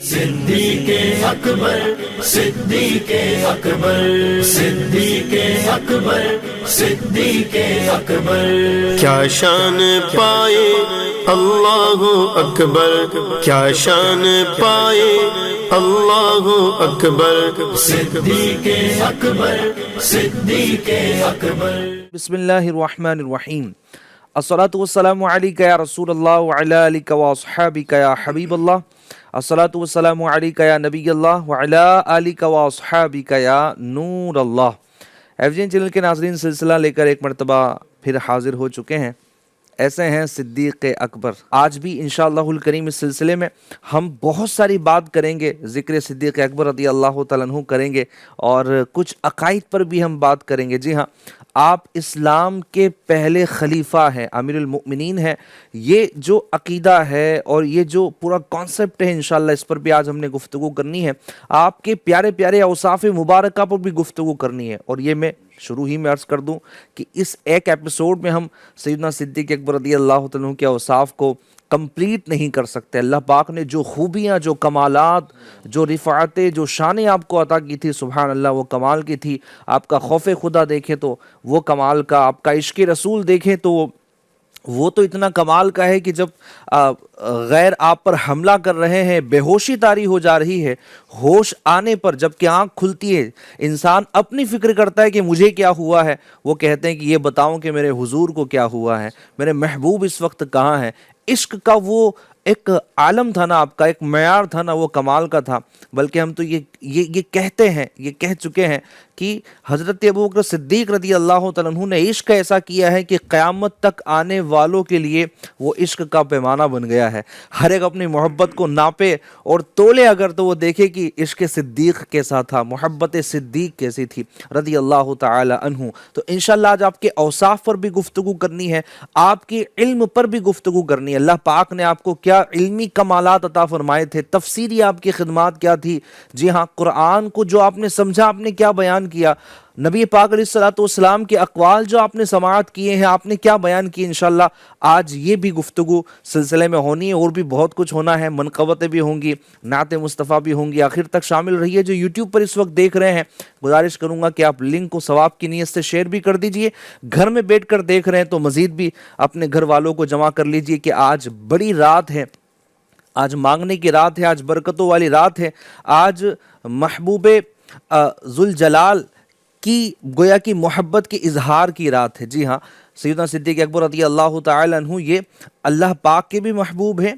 صدیق اکبر صدیق اکبر صدیق اکبر صدیق اکبر، کیا شان پائے اللہ اکبر، کیا شان پائے اللہ اکبر، صدیق اکبر صدیق اکبر۔ بسم اللہ الرحمن الرحیم، الصلاۃ والسلام علیک یا رسول اللہ وعلی آلک واصحابک یا حبیب اللہ، الصلاۃ والسلام علیک یا نبی اللہ وعلی آلک واصحابک یا نور اللہ۔ FGN چینل کے ناظرین، سلسلہ لے کر ایک مرتبہ پھر حاضر ہو چکے ہیں، ایسے ہیں صدیق اکبر۔ آج بھی انشاءاللہ الکریم اس سلسلے میں ہم بہت ساری بات کریں گے، ذکر صدیق اکبر رضی اللہ تعالیٰ عنہ کریں گے اور کچھ عقائد پر بھی ہم بات کریں گے۔ جی ہاں، آپ اسلام کے پہلے خلیفہ ہیں، امیر المؤمنین ہیں۔ یہ جو عقیدہ ہے اور یہ جو پورا کانسیپٹ ہے، انشاءاللہ اس پر بھی آج ہم نے گفتگو کرنی ہے۔ آپ کے پیارے پیارے اوصاف مبارکہ پر بھی گفتگو کرنی ہے، اور یہ میں شروع ہی میں عرض کر دوں کہ اس ایک ایپیسوڈ میں ہم سیدنا صدیق اکبر رضی اللہ تعالیٰ عنہ کے اوصاف کو کمپلیٹ نہیں کر سکتے۔ اللہ پاک نے جو خوبیاں، جو کمالات، جو رفعتیں، جو شانیں آپ کو عطا کی تھی، سبحان اللہ، وہ کمال کی تھی۔ آپ کا خوف خدا دیکھیں تو وہ کمال کا، آپ کا عشق رسول دیکھیں تو وہ تو اتنا کمال کا ہے کہ جب غیر آپ پر حملہ کر رہے ہیں، بے ہوشی طاری ہو جا رہی ہے، ہوش آنے پر جب کہ آنکھ کھلتی ہے، انسان اپنی فکر کرتا ہے کہ مجھے کیا ہوا ہے، وہ کہتے ہیں کہ یہ بتاؤں کہ میرے حضور کو کیا ہوا ہے، میرے محبوب اس وقت کہاں ہے۔ عشق کا وہ ایک عالم تھا نا، آپ کا ایک معیار تھا نا، وہ کمال کا تھا۔ بلکہ ہم تو یہ کہتے ہیں، یہ کہہ چکے ہیں کہ حضرت ابوبکر صدیق رضی اللہ تعالیٰ عنہ نے عشق ایسا کیا ہے کہ قیامت تک آنے والوں کے لیے وہ عشق کا پیمانہ بن گیا ہے۔ ہر ایک اپنی محبت کو ناپے اور تولے اگر تو وہ دیکھے کہ عشق صدیق کیسا تھا، محبت صدیق کیسی تھی رضی اللہ تعالی عنہ۔ تو انشاءاللہ آج آپ کے اوصاف پر بھی گفتگو کرنی ہے، آپ کے علم پر بھی گفتگو کرنی ہے۔ اللہ پاک نے آپ کو کیا علمی کمالات عطا فرمائے تھے، تفسیری آپ کی خدمات کیا تھی۔ جی ہاں، قرآن کو جو آپ نے سمجھا، آپ نے کیا بیان کیا، نبی پاک علیہ الصلوۃ والسلام کے اقوال جو آپ نے سماعت کیے ہیں، آپ نے کیا بیان کی، انشاءاللہ آج یہ بھی گفتگو سلسلے میں ہونی ہے۔ اور بھی بہت کچھ ہونا ہے، منقبتیں بھی ہوں گی، نعت مصطفیٰ بھی ہوں گی۔ آخر تک شامل رہیے۔ جو یوٹیوب پر اس وقت دیکھ رہے ہیں، گزارش کروں گا کہ آپ لنک کو ثواب کی نیت سے شیئر بھی کر دیجئے۔ گھر میں بیٹھ کر دیکھ رہے ہیں تو مزید بھی اپنے گھر والوں کو جمع کر لیجئے کہ آج بڑی رات ہے، آج مانگنے کی رات ہے، آج برکتوں والی رات ہے، آج محبوب ذوالجلال کی گویا کی محبت کے اظہار کی رات ہے۔ جی ہاں، سیدنا صدیق اکبر رضی اللہ تعالی عنہ یہ اللہ پاک کے بھی محبوب ہیں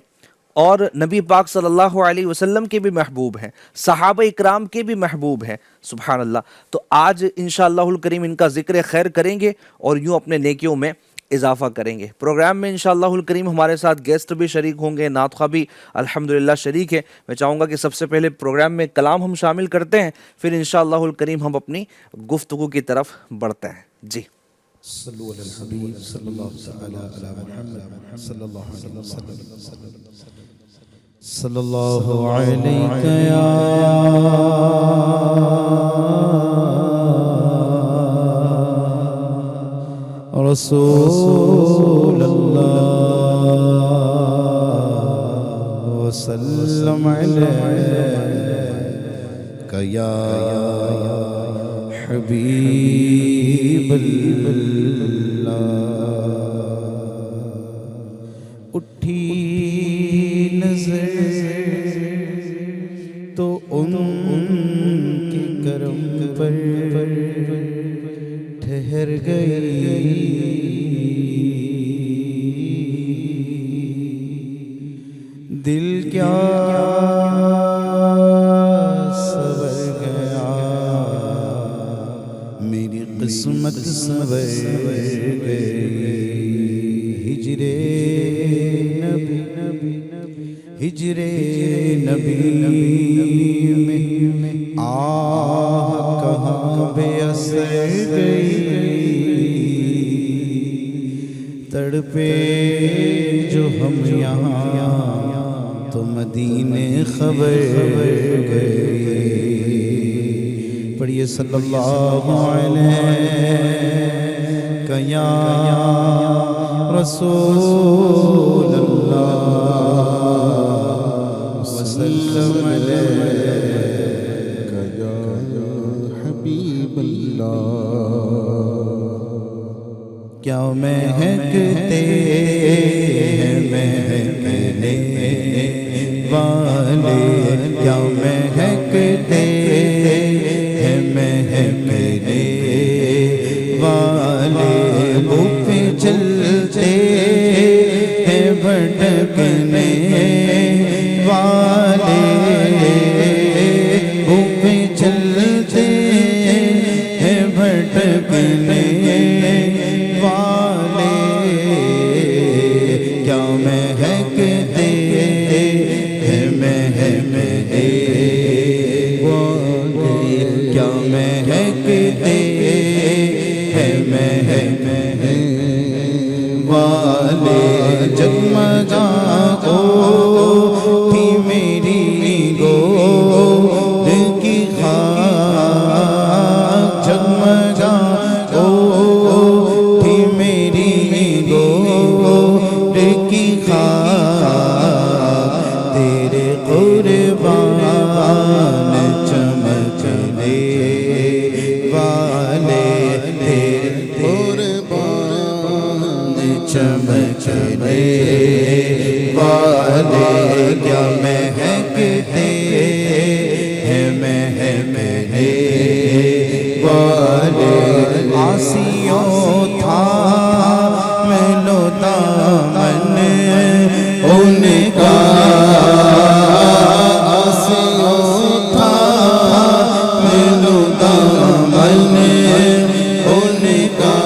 اور نبی پاک صلی اللہ علیہ وسلم کے بھی محبوب ہیں، صحابہ اکرام کے بھی محبوب ہیں، سبحان اللہ۔ تو آج انشاءاللہ الکریم ان کا ذکر خیر کریں گے اور یوں اپنے نیکیوں میں اضافہ کریں گے۔ پروگرام میں انشاءاللہ الکریم ہمارے ساتھ گیسٹ بھی شریک ہوں گے، نعت خواہ بھی الحمدللہ شریک ہے۔ میں چاہوں گا کہ سب سے پہلے پروگرام میں کلام ہم شامل کرتے ہیں، پھر انشاءاللہ الکریم ہم اپنی گفتگو کی طرف بڑھتے ہیں۔ جی صلو علی الحبیب صلی اللہ تعالی علی محمد صلی اللہ علیہ وسلم صلی اللہ علیہ یا رسول اللہ وسلم علیک یا حبیب اللہ۔ اٹھی نظر تو ان کے کرم پر ٹھہر گئی، دل کیا سنور گیا، میری قسمت سنور گئی۔ ہجرے نبی ہجر نبی میں آہ کہاں بے اثر گئی، تڑپے جو ہم یہاں تو مدینے خبر گئی۔ پڑھیے صلی اللہ علیہ یا رسول اللہ وسلم عليك يا حبيب الله کیا مہکتے ہیں مہکنے والے کیا مہکتے ہیں مہکنے والے وہ پہ چلتے ہیں بھٹکنے والے وہ پہ چلتے ہیں بھٹکنے والے کیا مہکتے ہیں مہکنے والے کیا مہکتے ہیں مہکنے والے جگمگاؤ تھی میری گود کی خاک جگمگاؤ تھی میری گود کی خاک تیرے قربان چمکنے والے تیرے قربان چمکنے والے کیا مہکتے ہیں مہکنے والے آسیوں تھا ملو دامن ان کا آسیوں تھا ملو دامن ان کا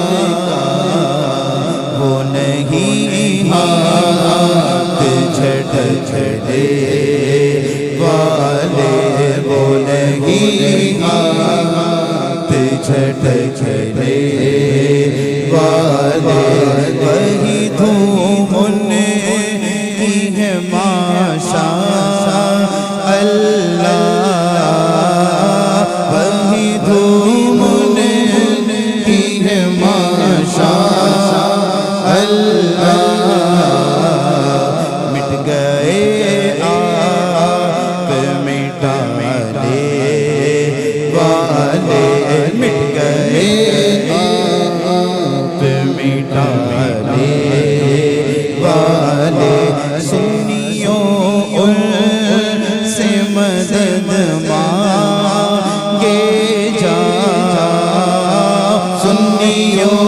وہ نہیں ہاتھ جھڑے والے وہ نہیں ہاتھ جھڑے والے وہی دھوم ان کی ہے ماشاء اللہ وہی دھوم ان کی ہے ماشاء اللہ مٹ گئے آپ مٹانے والے مٹ گئے آپ مٹانے والے سنیوں ان سے مدد مانگے جا سنیوں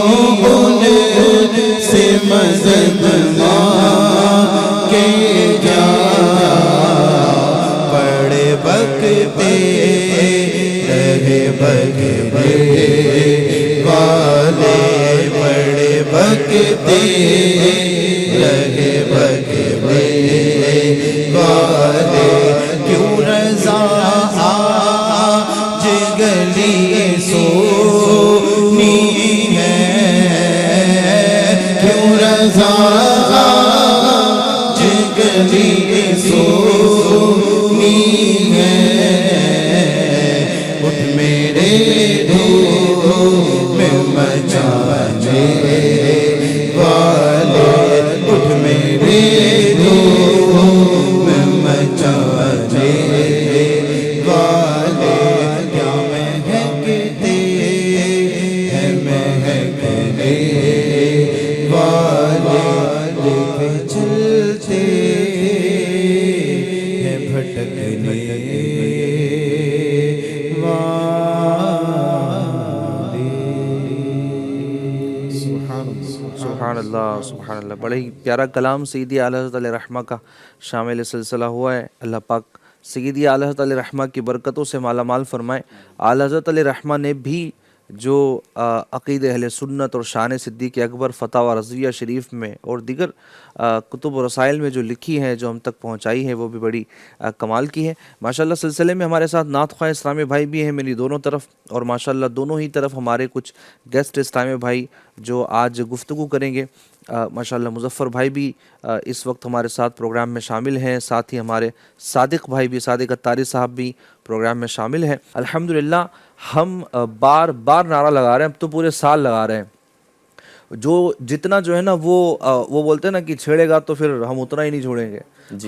ان سے مدد مانگے جا بڑے بکتے رہے بکرے والے بڑے بکتے رہے بکرے والے کیوں رضا آج گلی سونی ہے کیوں رضا آج گلی سونی ہے اٹھ میرے دھوم مچانے والے اٹھ میرے دھوم مچانے والے کیا مہکتے ہیں مہکنے والے پہ چلتے ہیں بھٹکنے سبحان اللہ سبحان اللہ. بڑے ہی پیارا کلام سیدی اعلیٰ حضرت علیہ رحمہ کا شامل سلسلہ ہوا ہے. اللہ پاک سیدی اعلیٰ حضرت علیہ رحمہ کی برکتوں سے مالا مال فرمائے. اعلیٰ حضرت علیہ رحمہ نے بھی جو عقید اہل سنت اور شان صدیق اکبر فتاوی رضویہ شریف میں اور دیگر کتب و رسائل میں جو لکھی ہیں جو ہم تک پہنچائی ہیں وہ بھی بڑی کمال کی ہے. ماشاءاللہ سلسلے میں ہمارے ساتھ نعت خواہ اسلامی بھائی بھی ہیں میری دونوں طرف، اور ماشاءاللہ دونوں ہی طرف ہمارے کچھ گیسٹ اسلامی بھائی جو آج گفتگو کریں گے. ماشاءاللہ مظفر بھائی بھی اس وقت ہمارے ساتھ پروگرام میں شامل ہیں، ساتھ ہی ہمارے صادق بھائی بھی، صادق اتاری صاحب بھی پروگرام میں شامل ہیں. الحمدللہ ہم بار بار نعرہ لگا رہے ہیں، اب تو پورے سال لگا رہے ہیں. جو جتنا جو ہے نا وہ بولتے ہیں نا کہ چھیڑے گا تو پھر ہم اتنا ہی نہیں چھوڑیں گے.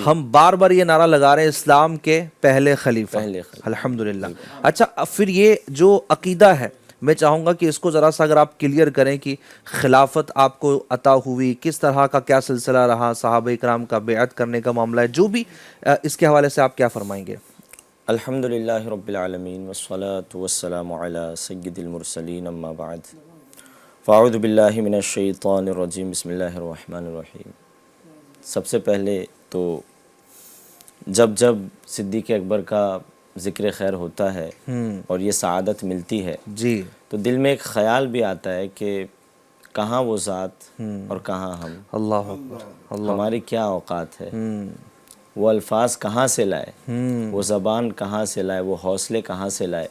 ہم بار بار یہ نعرہ لگا رہے ہیں اسلام کے پہلے خلیفہ الحمدللہ. اچھا پھر یہ جو عقیدہ ہے میں چاہوں گا کہ اس کو ذرا سا اگر آپ کلیئر کریں کہ خلافت آپ کو عطا ہوئی کس طرح کا کیا سلسلہ رہا، صحابہ کرام کا بیعت کرنے کا معاملہ ہے، جو بھی اس کے حوالے سے آپ کیا فرمائیں گے؟ الحمدللہ رب العالمین والصلاة والسلام علی سید المرسلین اما بعد فاعوذ باللہ من الشیطان الرجیم بسم اللہ الرحمن الرحیم. سب سے پہلے تو جب صدیق اکبر کا ذکر خیر ہوتا ہے اور یہ سعادت ملتی ہے جی تو دل میں ایک خیال بھی آتا ہے کہ کہاں وہ ذات اور کہاں ہم، اللہ اکبر، ہماری کیا اوقات ہے، وہ الفاظ کہاں سے لائے، وہ زبان کہاں سے لائے، وہ حوصلے کہاں سے لائے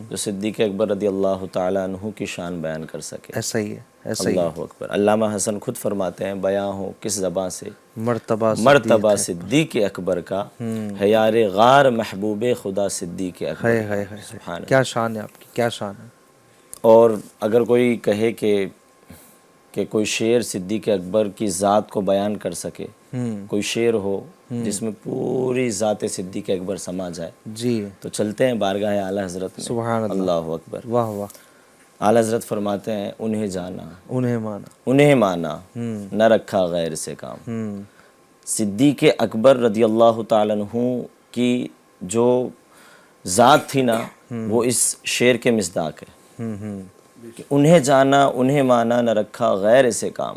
جو صدیق اکبر رضی اللہ تعالیٰ عنہ کی شان بیان کر سکے. ایسا ہی ہے، ایسا ہی ہے. اللہ اکبر. علامہ حسن خود فرماتے ہیں بیاں ہو کس زباں سے مرتبہ صدیق اکبر کا ہے یار غار محبوب خدا صدیق اکبر. ہے سبحان کیا شان ہے آپ کی، کیا شان ہے. اور اگر کوئی کہے کہ کوئی شعر صدیق اکبر کی ذات کو بیان کر سکے، کوئی شعر ہو جس میں پوری ذات صدیق اکبر سما جائے، جی تو چلتے ہیں بارگاہ اعلیٰ حضرت میں. سبحان اللہ، اللہ اکبر. واہ واہ. اعلیٰ حضرت فرماتے ہیں انہیں جانا انہیں مانا نہ رکھا غیر سے کام. صدیق اکبر رضی اللہ تعالیٰ عنہ کی جو ذات تھی نا وہ اس شعر کے مصداق ہے کہ انہیں جانا انہیں مانا نہ رکھا غیر سے کام،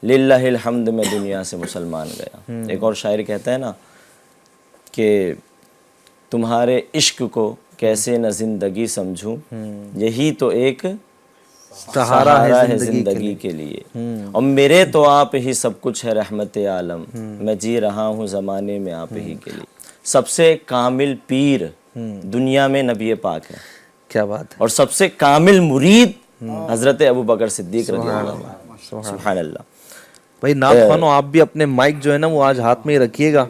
للہ الحمد میں دنیا سے مسلمان گیا. ایک اور شاعر کہتا ہے نا کہ تمہارے عشق کو کیسے نہ زندگی سمجھوں، یہی تو ایک سہارا ہے زندگی کے لیے، اور میرے تو آپ ہی سب کچھ ہے رحمت عالم، میں جی رہا ہوں زمانے میں آپ ہی کے لیے. سب سے کامل پیر دنیا میں نبی پاک ہے، کیا بات ہے. اور سب سے کامل مرید حضرت ابو بکر صدیق رضی اللہ عنہ. سبحان اللہ. بھائی نعت خوانو آپ بھی اپنے مائک جو ہے نا وہ آج ہاتھ میں ہی رکھیے گا،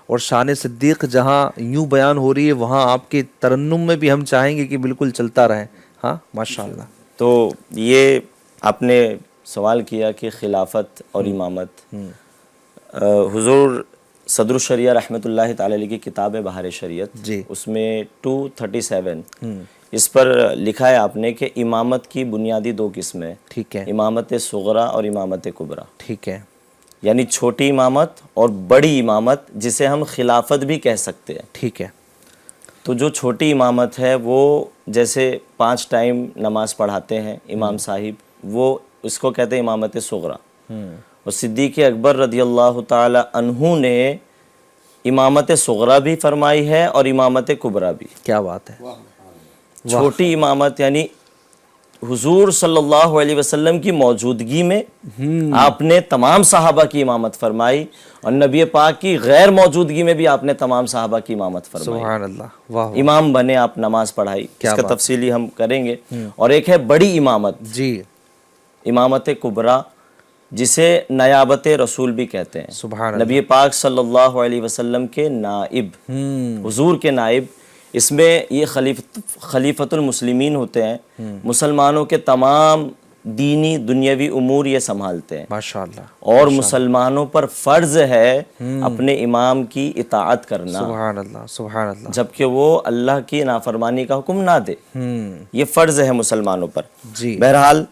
اور شان صدیق جہاں یوں بیان ہو رہی ہے وہاں آپ کے ترنم میں بھی ہم چاہیں گے کہ بالکل چلتا رہے. ہاں ماشاءاللہ. تو یہ آپ نے سوال کیا کہ خلافت اور امامت. حضور صدر الشریعہ رحمۃ اللہ تعالی علیہ کی کتاب ہے بہار شریعت، جی اس میں 237 اس پر لکھا ہے آپ نے کہ امامت کی بنیادی دو قسمیں، ٹھیک ہے، امامت صغریٰ اور امامت کبریٰ. ٹھیک ہے، یعنی چھوٹی امامت اور بڑی امامت جسے ہم خلافت بھی کہہ سکتے ہیں. ٹھیک ہے. تو جو چھوٹی امامت ہے وہ جیسے 5 ٹائم نماز پڑھاتے ہیں امام صاحب، وہ اس کو کہتے ہیں امامت صغریٰ. اور صدیق اکبر رضی اللہ تعالی عنہ نے امامت صغریٰ بھی فرمائی ہے اور امامت کبریٰ بھی. کیا بات ہے. چھوٹی امامت یعنی حضور صلی اللہ علیہ وسلم کی موجودگی میں آپ نے تمام صحابہ کی امامت فرمائی، اور نبی پاک کی غیر موجودگی میں بھی آپ نے تمام صحابہ کی امامت فرمائی. سبحان اللہ. واہ. امام بنے آپ، نماز پڑھائی، اس کا تفصیلی ہم کریں گے. اور ایک ہے بڑی امامت، جی امامت کبریٰ، جسے نیابت رسول بھی کہتے ہیں. سبحان اللہ. نبی پاک صلی اللہ علیہ وسلم کے نائب، حضور کے نائب. اس میں یہ خلیفۃ المسلمین ہوتے ہیں، مسلمانوں کے تمام دینی دنیاوی امور یہ سنبھالتے ہیں ماشاءاللہ. اور مسلمانوں پر فرض ہے اپنے امام کی اطاعت کرنا، سبحان اللہ. سبحان اللہ. جبکہ وہ اللہ کی نافرمانی کا حکم نہ دے. یہ فرض ہے مسلمانوں پر. جی بہرحال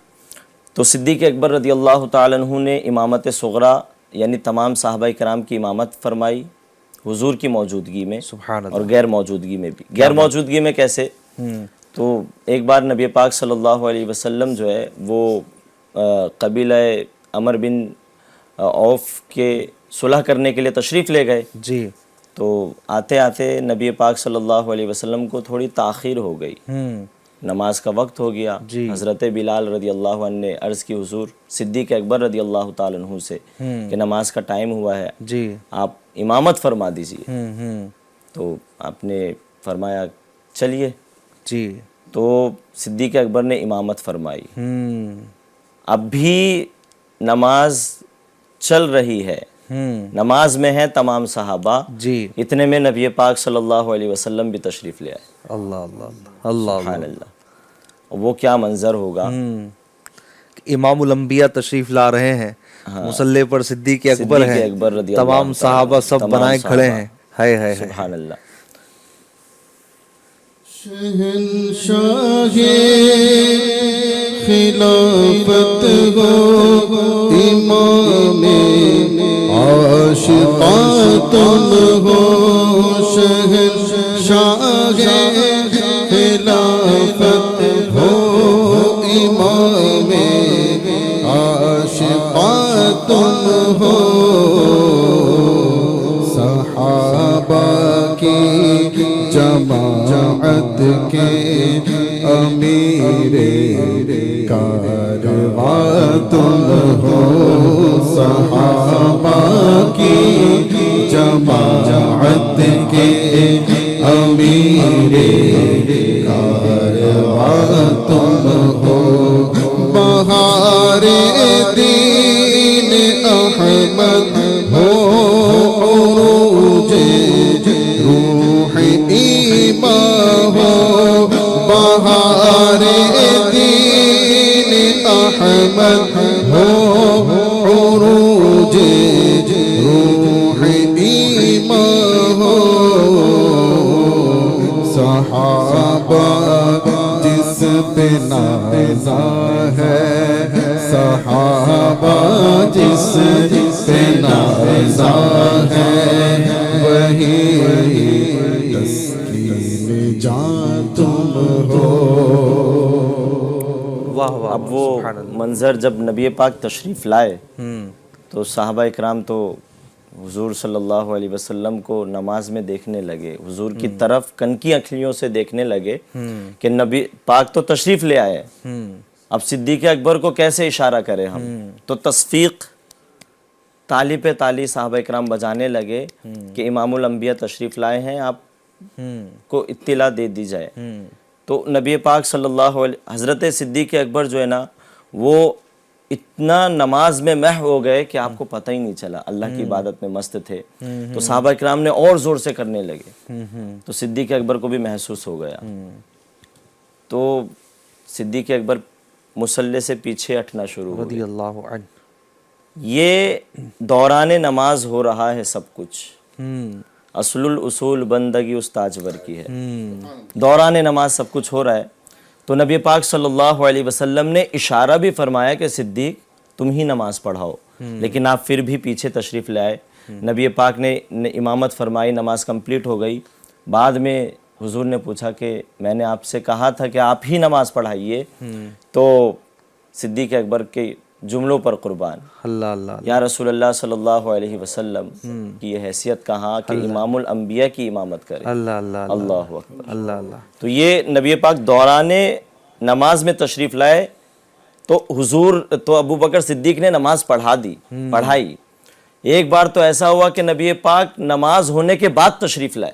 تو صدیق اکبر رضی اللہ تعالیٰ عنہ نے امامت صغریٰ یعنی تمام صحابہ کرام کی امامت فرمائی حضور کی موجودگی میں، سبحان اللہ. اور غیر موجودگی میں بھی. غیر موجودگی میں کیسے؟ تو ایک بار نبی پاک صلی اللہ علیہ وسلم جو ہے وہ قبیلہ عمر بن عوف کے صلح کرنے کے لیے تشریف لے گئے. جی. تو آتے آتے نبی پاک صلی اللہ علیہ وسلم کو تھوڑی تاخیر ہو گئی، نماز کا وقت ہو گیا. حضرت بلال رضی اللہ عنہ نے عرض کی حضور صدیق اکبر رضی اللہ تعالیٰ عنہ سے کہ نماز کا ٹائم ہوا ہے، جی آپ امامت فرما دیجئے. تو آپ نے فرمایا چلیے. جی. تو صدیق اکبر نے امامت فرمائی. اب بھی نماز چل رہی ہے، نماز میں ہیں تمام صحابہ. جی. اتنے میں نبی پاک صلی اللہ علیہ وسلم بھی تشریف لے آئے. اللہ اللہ اللہ. سبحان اللہ. وہ کیا منظر ہوگا. امام الانبیاء تشریف لا رہے ہیں مسلح پر صدیق اکبر صدیق ہیں، اکبر رضی اللہ تمام تعالیٰ صحابہ سب تمام بنائے صحابہ۔ کھڑے ہیں، ہائے ہائے ہائے۔ سبحان اللہ۔ شہنشاہ خلافت ہو امام عاشقاں تم ہو، شہنشاہ خلافت ہو امام عاشقاں تم ہو، صحابہ کی جماعت کے امیر کارواں تم ہو، صحابہ کی جماعت کے امیر کارواں تم ہو، بہار دین احمد ہو، عروج روح ایمان ہو، بہار دین احمد ہو، عروج روح ایمان ہو، صحابہ جس پہ نازا ہے، صحابہ جس پہ نازا ہے، وہی تسکین جان تم ہو۔ واہ واہ، اب وہ سبحان اللہ۔ منظر جب نبی پاک تشریف لائے تو صحابہ اکرام تو حضور صلی اللہ علیہ وسلم کو نماز میں دیکھنے لگے، حضور کی طرف کنکی انکھلیوں سے دیکھنے لگے کہ نبی پاک تو تشریف لے آئے، اب صدیق اکبر کو کیسے اشارہ کرے ہم؟ تو تصفیق تالی پہ تالی صحابہ اکرام بجانے لگے کہ امام الانبیاء تشریف لائے ہیں، آپ کو اطلاع دے دی جائے۔ تو نبی پاک صلی اللہ علیہ حضرت صدیق اکبر جو ہے نا وہ اتنا نماز میں محو ہو گئے کہ آپ کو پتہ ہی نہیں چلا، اللہ کی عبادت میں مست تھے۔ تو صحابہ اکرام نے اور زور سے کرنے لگے تو صدیق اکبر کو بھی محسوس ہو گیا، تو صدیق اکبر مصلی سے پیچھے ہٹنا شروع ہو رضی اللہ عنہ۔ یہ دوران نماز ہو رہا ہے سب کچھ، اصل الاصول بندگی استاجور کی ہے، دوران نماز سب کچھ ہو رہا ہے۔ تو نبی پاک صلی اللہ علیہ وسلم نے اشارہ بھی فرمایا کہ صدیق تم ہی نماز پڑھاؤ، لیکن آپ پھر بھی پیچھے تشریف لائے۔ نبی پاک نے امامت فرمائی، نماز کمپلیٹ ہو گئی۔ بعد میں حضور نے پوچھا کہ میں نے آپ سے کہا تھا کہ آپ ہی نماز پڑھائیے، تو صدیق اکبر کے جملوں پر قربان، اللہ اللہ، یا رسول اللہ صلی اللہ علیہ وسلم کی یہ حیثیت کہاں کہ امام الانبیاء کی امامت کرے، اللہ اللہ، اللہ اکبر۔ اللہ اللہ۔ تو یہ نبی پاک دوران نماز میں تشریف لائے تو حضور تو ابو بکر صدیق نے نماز پڑھائی۔ ایک بار تو ایسا ہوا کہ نبی پاک نماز ہونے کے بعد تشریف لائے،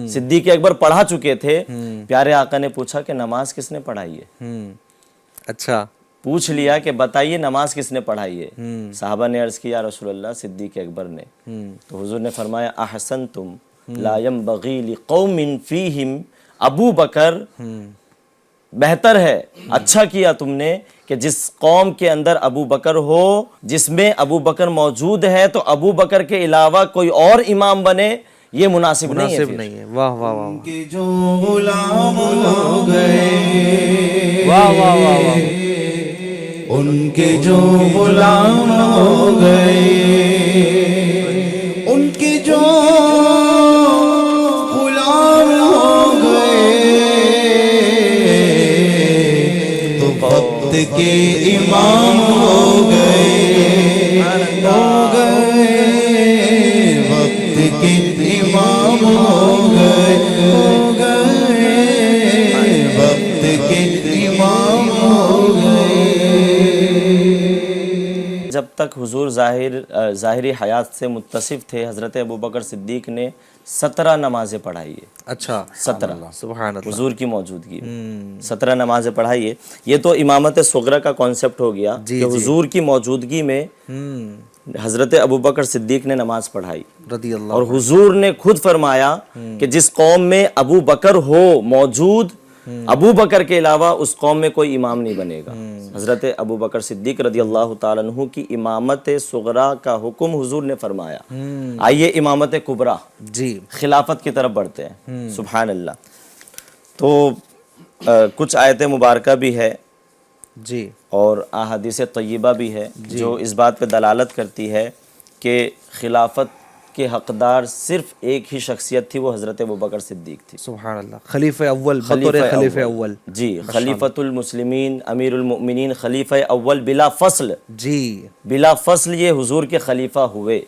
صدیق اکبر پڑھا چکے تھے، پیارے آقا نے پوچھا کہ نماز کس نے پڑھائی ہے؟ اچھا، پوچھ لیا کہ بتائیے نماز کس نے پڑھائی ہے؟ صحابہ نے عرض کیا رسول اللہ صدیق اکبر نے۔ تو حضور نے فرمایا احسنتم لا ينبغي لقوم فیہم ابو بکر، بہتر ہے، اچھا کیا تم نے کہ جس قوم کے اندر ابو بکر ہو، جس میں ابو بکر موجود ہے تو ابو بکر کے علاوہ کوئی اور امام بنے، یہ مناسب نہیں ہے۔ مناسب نہیں ہے۔ واہ واہ واہ کہ جو غلام ہو گئے، واہ واہ واہ واہ، ان کے جو غلام ہو گئے، ان کے جو غلام ہو گئے، تو وقت کے امام ہو گئے، وقت کے امام ہو گئے، وقت کے امام ہو گئے۔ جب تک حضور ظاہری حیات سے متصف تھے، حضرت ابوبکر صدیق نے 17 نمازیں پڑھائی ہے۔ اچھا، 17 سبحان اللہ، حضور کی موجودگی میں 17 نمازیں پڑھائی ہے۔ یہ تو امامت صغرا کا کانسیپٹ ہو گیا کہ حضور کی موجودگی میں حضرت ابوبکر صدیق نے نماز پڑھائی، رضی اللہ، اور حضور نے خود فرمایا کہ جس قوم میں ابو بکر ہو موجود ابو بکر کے علاوہ اس قوم میں کوئی امام نہیں بنے گا۔ حضرت ابو بکر صدیق رضی اللہ تعالیٰ عنہ کی امامت صغرا کا حکم حضور نے فرمایا۔ آئیے امامت کبریٰ جی خلافت کی طرف بڑھتے ہیں۔ سبحان اللہ۔ تو کچھ آیت مبارکہ بھی ہے جی اور احادیث طیبہ بھی ہے جو اس بات پہ دلالت کرتی ہے کہ خلافت کے حقدار صرف ایک ہی شخصیت تھی، وہ حضرت ابوبکر صدیق تھی۔ سبحان اللہ، خلیفہ اول، بطور خلیفہ اول، جی، خلیفۃ المسلمین، امیر المؤمنین، خلیفہ اول بلا فصل، جی بلا فصل یہ حضور کے خلیفہ ہوئے۔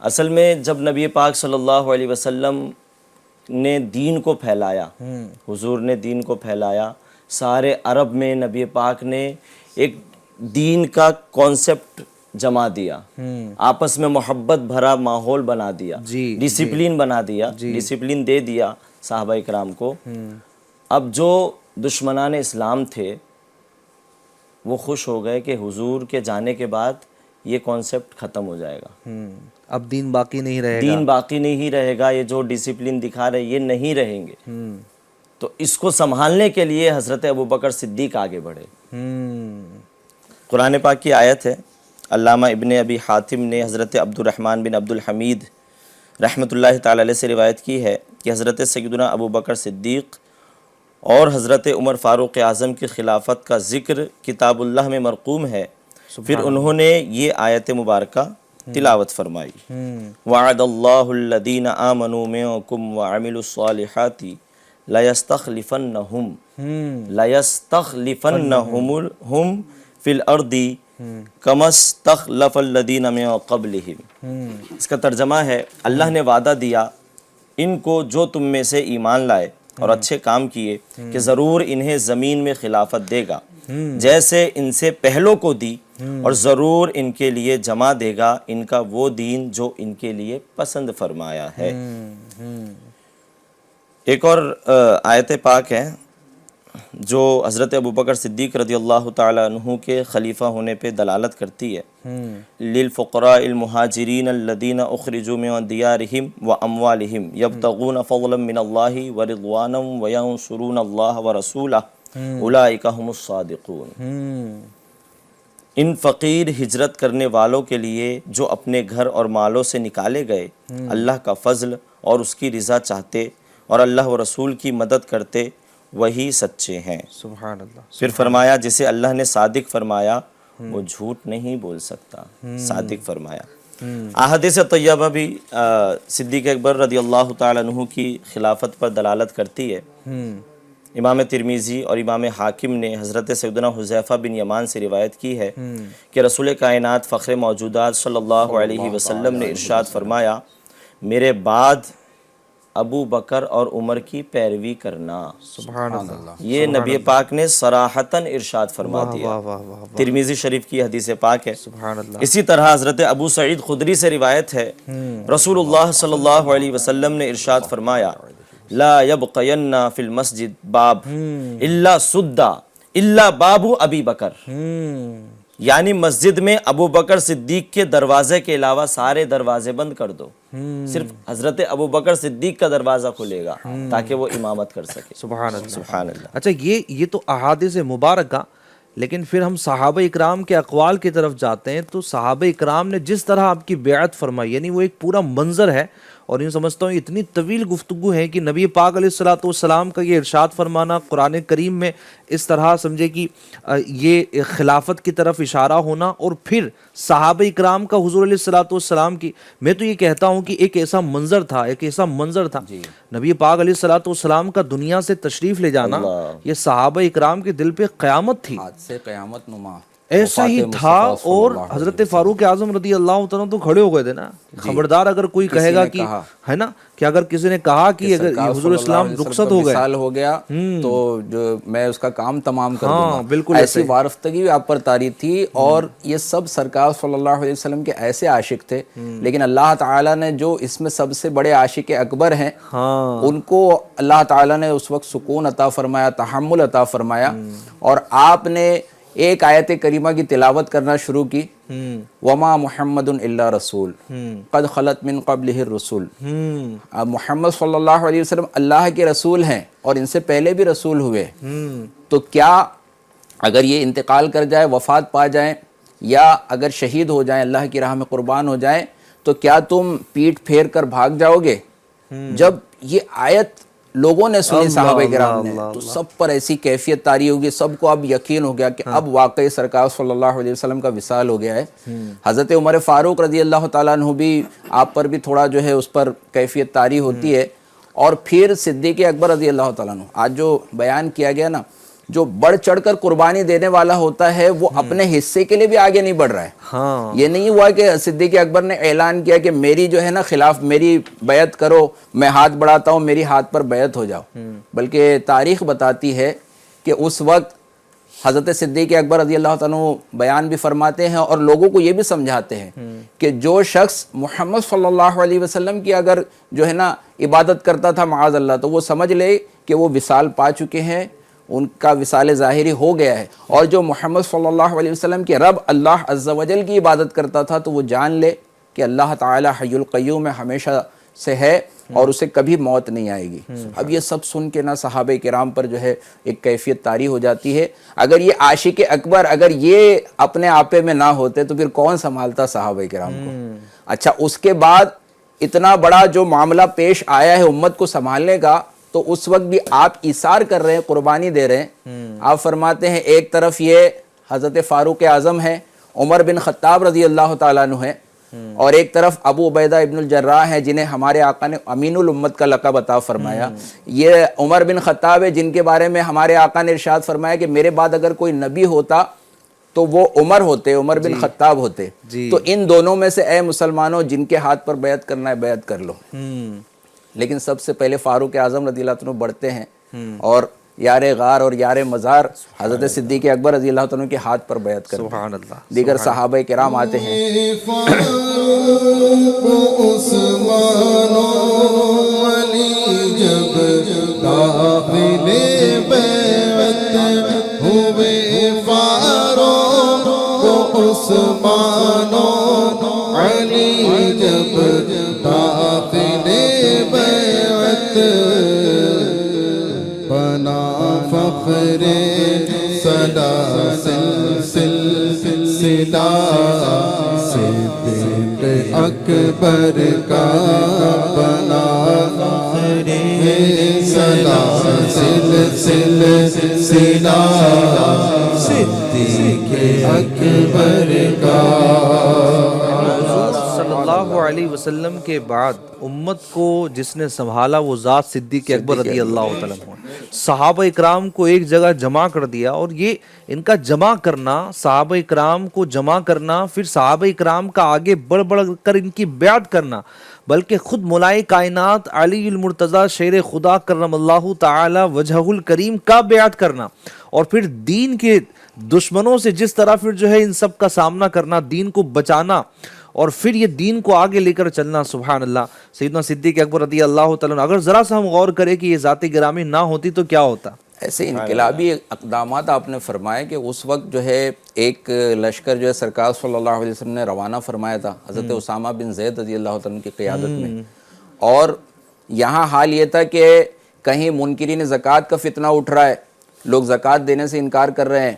اصل میں جب نبی پاک صلی اللہ علیہ وسلم نے دین کو پھیلایا، حضور نے دین کو پھیلایا، سارے عرب میں نبی پاک نے ایک دین کا کانسیپٹ جما دیا، آپس میں محبت بھرا ماحول بنا دیا، ڈسپلین بنا دیا، ڈسپلین دے دیا صحابہ اکرام کو۔ اب جو دشمنان اسلام تھے وہ خوش ہو گئے کہ حضور کے جانے کے بعد یہ کانسیپٹ ختم ہو جائے گا، اب دین باقی نہیں رہے گا، دین باقی نہیں رہے گا، یہ جو ڈسپلین دکھا رہے یہ نہیں رہیں گے۔ تو اس کو سنبھالنے کے لیے حضرت ابوبکر صدیق آگے بڑھے۔ قرآن پاک کی آیت ہے، علامہ ابن ابی حاتم نے حضرت عبد الرحمن بن عبد الحمید رحمۃ اللہ تعالی علیہ سے روایت کی ہے کہ حضرت سیدنا ابوبکر صدیق اور حضرت عمر فاروق اعظم کی خلافت کا ذکر کتاب اللہ میں مرقوم ہے۔ پھر انہوں نے یہ آیت مبارکہ تلاوت فرمائی، وعد اللہ الذین آمنوا منکم وعملوا الصالحات لَيَسْتَخْلِفَنَّهُمْ فِي الْأَرْضِ كَمَا اسْتَخْلَفَ الَّذِينَ مِن قَبْلِهِمْ۔ اس کا ترجمہ ہے، اللہ نے وعدہ دیا ان کو جو تم میں سے ایمان لائے اور اچھے کام کیے کہ ضرور انہیں زمین میں خلافت دے گا جیسے ان سے پہلوں کو دی، اور ضرور ان کے لیے جمع دے گا ان کا وہ دین جو ان کے لیے پسند فرمایا ہے۔ ایک اور آیت پاک ہے جو حضرت ابوبکر صدیق رضی اللہ تعالی عنہ کے خلیفہ ہونے پہ دلالت کرتی ہے، للفقراء المہاجرین الذین اخرجوا من دیارہم واموالہم یبتغون فضلا من اللہ ورضوانا وینصرون اللہ ورسولہ اولئک هم الصادقون۔ ان فقیر ہجرت کرنے والوں کے لیے جو اپنے گھر اور مالوں سے نکالے گئے، اللہ کا فضل اور اس کی رضا چاہتے اور اللہ و رسول کی مدد کرتے، وہی سچے ہیں۔ سبحان اللہ۔ پھر فرمایا جسے اللہ نے صادق فرمایا وہ جھوٹ نہیں بول سکتا، صادق فرمایا۔ احادیث طیبہ بھی صدیق اکبر رضی اللہ تعالی عنہ کی خلافت پر دلالت کرتی ہے۔ امام ترمذی اور امام حاکم نے حضرت سیدنا حذیفہ بن یمان سے روایت کی ہے کہ رسول کائنات فخر موجودات صلی اللہ علیہ وسلم نے ارشاد فرمایا، میرے بعد ابو بکر اور عمر کی پیروی کرنا۔ سبحان اللہ۔ یہ نبی پاک نے صراحتاً ارشاد فرما دیا، ترمذی شریف کی حدیث پاک ہے۔ سبحان اللہ۔ اسی طرح حضرت ابو سعید خدری سے روایت ہے، رسول اللہ صلی اللہ علیہ وسلم نے ارشاد فرمایا، لا یبقین فی المسجد باب الا سد الا باب ابی بکر، یعنی مسجد میں ابو بکر صدیق کے دروازے کے علاوہ سارے دروازے بند کر دو، صرف حضرت ابو بکر صدیق کا دروازہ کھلے گا تاکہ وہ امامت کر سکے۔ سبحان اللہ۔ سبحان اللہ۔ اچھا، یہ تو احادیث مبارکہ، لیکن پھر ہم صحابہ اکرام کے اقوال کی طرف جاتے ہیں تو صحابہ اکرام نے جس طرح آپ کی بیعت فرمائی، یعنی وہ ایک پورا منظر ہے، اور یوں سمجھتا ہوں اتنی طویل گفتگو ہے کہ نبی پاک علیہ السلام کا یہ ارشاد فرمانا قرآن کریم میں اس طرح سمجھے کہ یہ خلافت کی طرف اشارہ ہونا، اور پھر صحابہ اکرام کا حضور علیہ السلام کی، میں تو یہ کہتا ہوں کہ ایک ایسا منظر تھا نبی پاک علیہ السلام کا دنیا سے تشریف لے جانا، یہ صحابہ اکرام کے دل پہ قیامت تھی، سے قیامت نما ایسا ہی تھا۔ اور حضرت فاروق اعظم رضی اللہ تعالیٰ تو کھڑے ہو گئے تھے نا، خبردار اگر کوئی کہے گا کہ ہے نا کہ اگر کسی نے کہا کہ اگر حضور اسلام رخصت ہو گئے، سال ہو گیا تو جو میں اس کا کام تمام کر دوں گا، بالکل ایسی وارفتگی آپ پر طاری تھی۔ اور یہ سب سرکار صلی اللہ علیہ وسلم کے ایسے عاشق تھے، لیکن اللہ تعالیٰ نے جو اس میں سب سے بڑے عاشق اکبر ہیں ان کو اللہ تعالیٰ نے اس وقت سکون عطا فرمایا، تحمل عطا فرمایا، اور آپ نے ایک آیت کریمہ کی تلاوت کرنا شروع کی، وما محمد الا رسول قد خلت من قبلہ الرسول، اب محمد صلی اللہ علیہ وسلم اللہ کے رسول ہیں اور ان سے پہلے بھی رسول ہوئے، تو کیا اگر یہ انتقال کر جائے، وفات پا جائیں، یا اگر شہید ہو جائیں، اللہ کی راہ میں قربان ہو جائیں، تو کیا تم پیٹھ پھیر کر بھاگ جاؤ گے؟ جب یہ آیت لوگوں نے سنی صحابہ کرام نے تو سب پر ایسی کیفیت طاری ہوگی، سب کو اب یقین ہو گیا کہ اب واقعی سرکار صلی اللہ علیہ وسلم کا وصال ہو گیا ہے۔ حضرت عمر فاروق رضی اللہ تعالیٰ عنہ بھی آپ پر بھی تھوڑا جو ہے اس پر کیفیت طاری ہوتی ہے، اور پھر صدیق اکبر رضی اللہ تعالیٰ عنہ، آج جو بیان کیا گیا نا، جو بڑھ چڑھ کر قربانی دینے والا ہوتا ہے وہ اپنے حصے کے لیے بھی آگے نہیں بڑھ رہا ہے۔ یہ نہیں ہوا کہ صدیق اکبر نے اعلان کیا کہ میری جو ہے نا خلاف میری بیعت کرو، میں ہاتھ بڑھاتا ہوں، میری ہاتھ پر بیعت ہو جاؤ، بلکہ تاریخ بتاتی ہے کہ اس وقت حضرت صدیق اکبر رضی اللہ عنہ بیان بھی فرماتے ہیں اور لوگوں کو یہ بھی سمجھاتے ہیں کہ جو شخص محمد صلی اللہ علیہ وسلم کی اگر جو ہے نا عبادت کرتا تھا معاذ اللہ، تو وہ سمجھ لے کہ وہ وصال پا چکے ہیں، ان کا وصال ظاہری ہو گیا ہے، اور جو محمد صلی اللہ علیہ وسلم کے رب اللہ عز و جل کی عبادت کرتا تھا تو وہ جان لے کہ اللہ تعالی حی القیوم میں ہمیشہ سے ہے اور اسے کبھی موت نہیں آئے گی۔ اب یہ سب سن کے نا صحابہ کرام پر جو ہے ایک کیفیت طاری ہو جاتی ہے۔ اگر یہ عاشق اکبر اگر یہ اپنے آپے میں نہ ہوتے تو پھر کون سنبھالتا صحابہ کرام کو؟ اچھا، اس کے بعد اتنا بڑا جو معاملہ پیش آیا ہے امت کو سنبھالنے کا، تو اس وقت بھی آپ ایثار کر رہے ہیں، قربانی دے رہے ہیں۔ آپ فرماتے ہیں ایک طرف یہ حضرت فاروق اعظم ہے، عمر بن خطاب رضی اللہ تعالیٰ عنہ ہے، اور ایک طرف ابو عبیدہ ابن الجراح ہیں جنہیں ہمارے آقا نے امین الامت کا لقب عطا فرمایا۔ یہ عمر بن خطاب ہے جن کے بارے میں ہمارے آقا نے ارشاد فرمایا کہ میرے بعد اگر کوئی نبی ہوتا تو وہ عمر ہوتے، عمر بن خطاب ہوتے۔ تو ان دونوں میں سے اے مسلمانوں جن کے ہاتھ پر بیعت کرنا ہے بیعت کر لو۔ لیکن سب سے پہلے فاروق اعظم رضی اللہ عنہ بڑھتے ہیں اور یار غار اور یار مزار حضرت صدیق اکبر رضی اللہ عنہ کے ہاتھ پر بیعت کرتے ہیں۔ سبحان اللہ۔ دیگر صحابہ کرام آتے ہیں۔ فخر صدا سلسلہ صدیق اکبر کا بنا، صدا سلسلہ صدیق اکبر کا۔ صلی اللہ علیہ وسلم کے بعد امت کو جس نے سنبھالا وہ ذات صدیق اکبر رضی اللہ تعالیٰ عنہ۔ صحابہ اکرام کو ایک جگہ جمع کر دیا، اور یہ ان کا جمع کرنا، صحابہ اکرام کو جمع کرنا، پھر صحابہ اکرام کا آگے بڑھ بڑھ کر ان کی بیعت کرنا، بلکہ خود مولائے کائنات علی المرتضیٰ شیر خدا کرم اللہ تعالی وجہہ الکریم کا بیعت کرنا، اور پھر دین کے دشمنوں سے جس طرح پھر جو ہے ان سب کا سامنا کرنا، دین کو بچانا، اور پھر یہ دین کو آگے لے کر چلنا۔ سبحان اللہ۔ سیدنا صدیق اکبر رضی اللہ تعالیٰ عنہ، اگر ذرا سا ہم غور کریں کہ یہ ذات گرامی نہ ہوتی تو کیا ہوتا؟ ایسے انقلابی اقدامات آپ نے فرمائے کہ اس وقت جو ہے ایک لشکر جو ہے سرکار صلی اللہ علیہ وسلم نے روانہ فرمایا تھا حضرت اسامہ بن زید رضی اللہ تعالیٰ عنہ کی قیادت میں، اور یہاں حال یہ تھا کہ کہیں منکرین زکوٰۃ کا فتنہ اٹھ رہا ہے، لوگ زکوٰۃ دینے سے انکار کر رہے ہیں،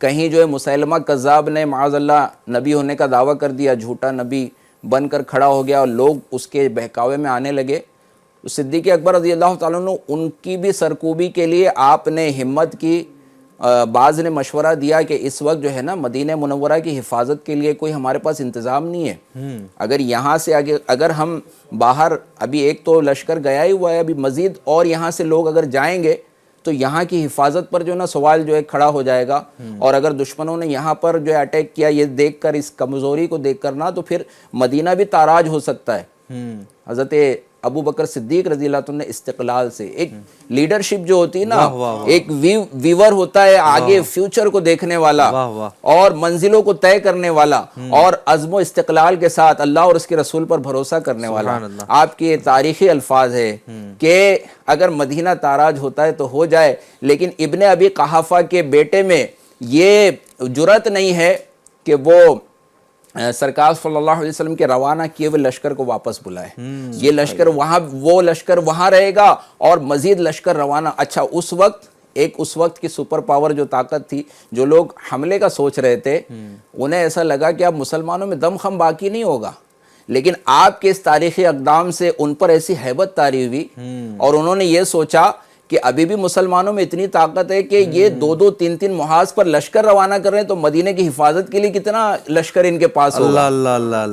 کہیں جو ہے مسیلمہ کذاب نے معاذ اللہ نبی ہونے کا دعویٰ کر دیا، جھوٹا نبی بن کر کھڑا ہو گیا، اور لوگ اس کے بہکاوے میں آنے لگے۔ صدیق اکبر رضی اللہ تعالیٰ عنہ ان کی بھی سرکوبی کے لیے آپ نے ہمت کی۔ بعض نے مشورہ دیا کہ اس وقت جو ہے نا مدینہ منورہ کی حفاظت کے لیے کوئی ہمارے پاس انتظام نہیں ہے، اگر یہاں سے آگے اگر ہم باہر، ابھی ایک تو لشکر گیا ہی ہوا ہے، ابھی مزید اور یہاں سے لوگ اگر جائیں گے تو یہاں کی حفاظت پر جو ہے نا سوال جو ہے کھڑا ہو جائے گا، اور اگر دشمنوں نے یہاں پر جو ہے اٹیک کیا، یہ دیکھ کر، اس کمزوری کو دیکھ کرنا، تو پھر مدینہ بھی تاراج ہو سکتا ہے۔ حضرت ابو بکر صدیق رضی اللہ عنہ نے استقلال سے، ایک لیڈرشپ جو ہوتی ہے نا، ایک ویور ہوتا ہے آگے فیوچر کو دیکھنے والا اور منزلوں کو طے کرنے والا، اور عزم و استقلال کے ساتھ اللہ اور اس کے رسول پر بھروسہ کرنے والا۔ آپ کے تاریخی الفاظ ہے کہ اگر مدینہ تاراج ہوتا ہے تو ہو جائے، لیکن ابن ابی قحافہ کے بیٹے میں یہ جرأت نہیں ہے کہ وہ سرکار صلی اللہ علیہ وسلم کے روانہ کیے ہوئے لشکر کو واپس بلائے. یہ لشکر وہاں، وہ لشکر وہاں رہے گا اور مزید لشکر روانہ. اچھا اس وقت کی سپر پاور جو طاقت تھی، جو لوگ حملے کا سوچ رہے تھے، انہیں ایسا لگا کہ اب مسلمانوں میں دم خم باقی نہیں ہوگا، لیکن آپ کے اس تاریخی اقدام سے ان پر ایسی ہیبت طاری ہوئی اور انہوں نے یہ سوچا کہ ابھی بھی مسلمانوں میں اتنی طاقت ہے کہ یہ 2-3 محاذ پر لشکر روانہ کر رہے ہیں، تو مدینہ کی حفاظت کے لیے کتنا لشکر ان کے پاس ہوگا.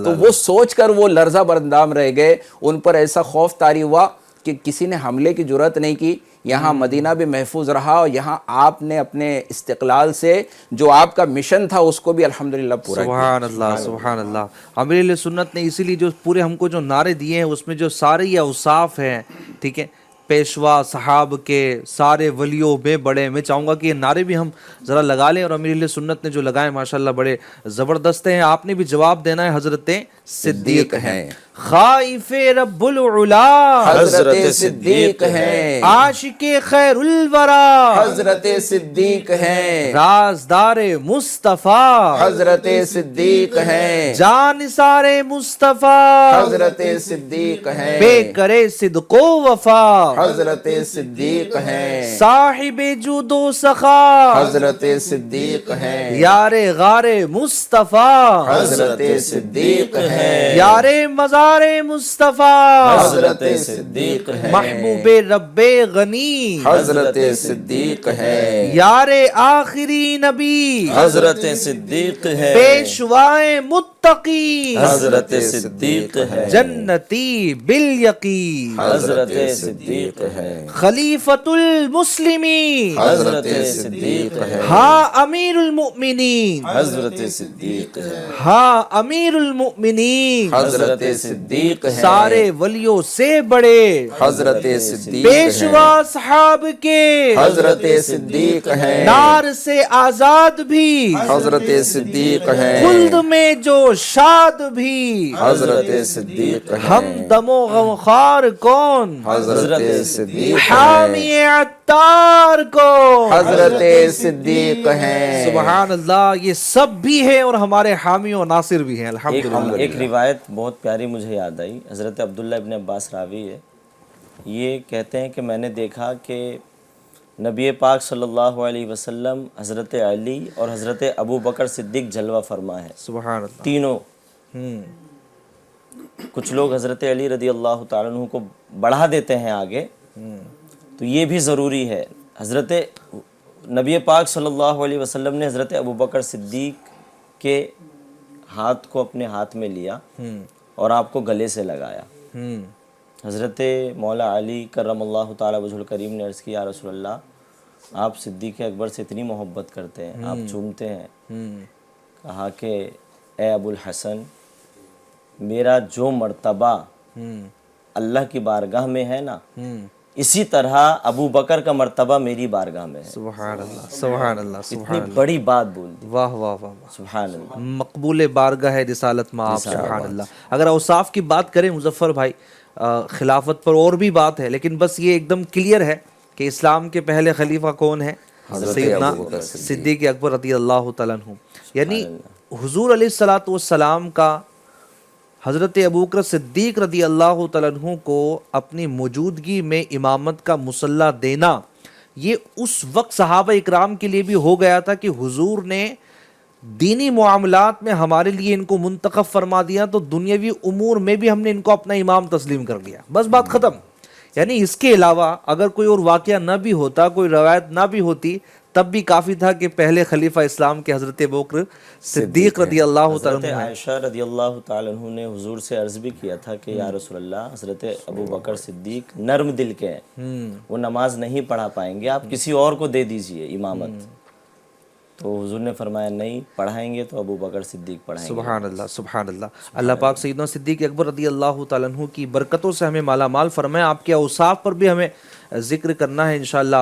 تو وہ سوچ کر وہ لرزہ بردام رہ گئے. ان پر ایسا خوف طاری ہوا کہ کسی نے حملے کی جرأت نہیں کی. یہاں مدینہ بھی محفوظ رہا اور یہاں آپ نے اپنے استقلال سے جو آپ کا مشن تھا اس کو بھی الحمدللہ پورا کیا. سبحان اللہ، سبحان اللہ. امیر اہل سنت نے اسی لیے جو پورے ہم کو جو نعرے دیے ہیں اس میں جو سارے یہ اوصاف ہیں، ٹھیک ہے، پیشوا صحاب کے، سارے ولیوں میں بڑے، میں چاہوں گا کہ یہ نعرے بھی ہم ذرا لگا لیں. اور امیر اہل سنت نے جو لگائے ماشاءاللہ بڑے زبردست ہیں. آپ نے بھی جواب دینا ہے. حضرت صدیق ہیں، خائف رب العلا حضرت صدیق ہیں، عاشق خیر الورا حضرت صدیق ہیں، رازدار مصطفیٰ حضرت صدیق ہیں، جان سارے مصطفیٰ حضرت صدیق ہیں، بے کرے صدق و وفا حضرت صدیق ہیں، صاحب جود و سخا حضرت صدیق ہیں، یار غار مصطفیٰ حضرت صدیق ہیں، یار مزار مصطفیٰ حضرت صدیق ہیں، محبوب رب غنی حضرت صدیق ہیں، یار آخری نبی حضرت صدیق ہے، پیشوائے متقی حضرت صدیق ہے، جنتی بالیقین حضرت صدیق ہے، خلیفۃ المسلمین حضرت صدیق ہے، ہاں امیر المؤمنین حضرت صدیق ہے، ہاں امیر المؤمنین حضرت صدیق ہیں، سارے ولیوں سے بڑے حضرت صدیق پیشوا صحاب کے حضرت صدیق ہیں، نار سے آزاد بھی حضرت صدیق ہیں، خلد میں جو شاد بھی حضرت صدیق ہیں، ہم دم و غمخوار کون حضرت صدیق ہیں، حامی عطار کو حضرت صدیق ہیں، سبحان اللہ. یہ سب بھی ہیں اور ہمارے حامی و ناصر بھی ہیں الحمدللہ. ایک روایت بہت پیاری مجھے یاد آئی. حضرت عبداللہ ابن عباس راوی ہے، یہ کہتے ہیں کہ میں نے دیکھا کہ نبی پاک صلی اللہ علیہ وسلم، حضرت علی اور حضرت ابو بکر صدیق جلوہ فرما ہے، سبحان اللہ. تینوں. کچھ لوگ حضرت علی رضی اللہ تعالیٰ عنہ کو بڑھا دیتے ہیں آگے، تو یہ بھی ضروری ہے. حضرت نبی پاک صلی اللہ علیہ وسلم نے حضرت ابو بکر صدیق کے ہاتھ کو اپنے ہاتھ میں لیا اور آپ کو گلے سے لگایا. حضرت مولا علی کرم اللہ تعالیٰ وجہ الکریم نے عرض کیا، یا رسول اللہ آپ صدیق اکبر سے اتنی محبت کرتے ہیں، آپ چومتے ہیں. کہا کہ اے ابو الحسن، میرا جو مرتبہ اللہ کی بارگاہ میں ہے نا، اسی طرح ابو بکر کا مرتبہ میری بارگاہ میں ہے. سبحان اللہ، سبحان اللہ، سبحان اتنی بڑی بات بول دی. واہ واہ واہ واہ. سبحان اللہ. مقبول بارگاہ ہے رسالت میں آپ. سبحان اللہ. اگر اوصاف کی بات کریں مظفر بھائی، خلافت پر اور بھی بات ہے، لیکن بس یہ ایک دم کلیئر ہے کہ اسلام کے پہلے خلیفہ کون ہے؟ سیدنا صدیق اکبر رضی اللہ تعالیٰ عنہ. یعنی حضور علیہ الصلوۃ والسلام کا حضرت ابو بکر صدیق رضی اللہ تعالیٰ عنہ کو اپنی موجودگی میں امامت کا مصلح دینا، یہ اس وقت صحابہ اکرام کے لیے بھی ہو گیا تھا کہ حضور نے دینی معاملات میں ہمارے لیے ان کو منتخب فرما دیا، تو دنیاوی امور میں بھی ہم نے ان کو اپنا امام تسلیم کر لیا، بس بات ختم. یعنی اس کے علاوہ اگر کوئی اور واقعہ نہ بھی ہوتا، کوئی روایت نہ بھی ہوتی، تب بھی کافی تھا کہ پہلے خلیفہ اسلام کے حضرت ابو بکر صدیق رضی اللہ تعالیٰ حضرت عنہ. عائشہ رضی اللہ تعالیٰ عنہ نے حضور سے عرض بھی کیا تھا کہ یا رسول اللہ، حضرت ابو بکر صدیق نرم دل کے ہیں، وہ نماز نہیں پڑھا پائیں گے، آپ کسی اور کو دے دیجئے امامت. تو حضور نے فرمایا نہیں، پڑھائیں گے تو ابو بکر صدیق پڑھائیں گے. سبحان اللہ، سبحان اللہ. اللہ پاک سیدنا صدیق اکبر رضی اللہ تعالیٰ عنہ کی برکتوں سے ہمیں مالا مال فرمائے، آپ کے اوصاف پر بھی ہمیں ذکر کرنا ہے انشاءاللہ،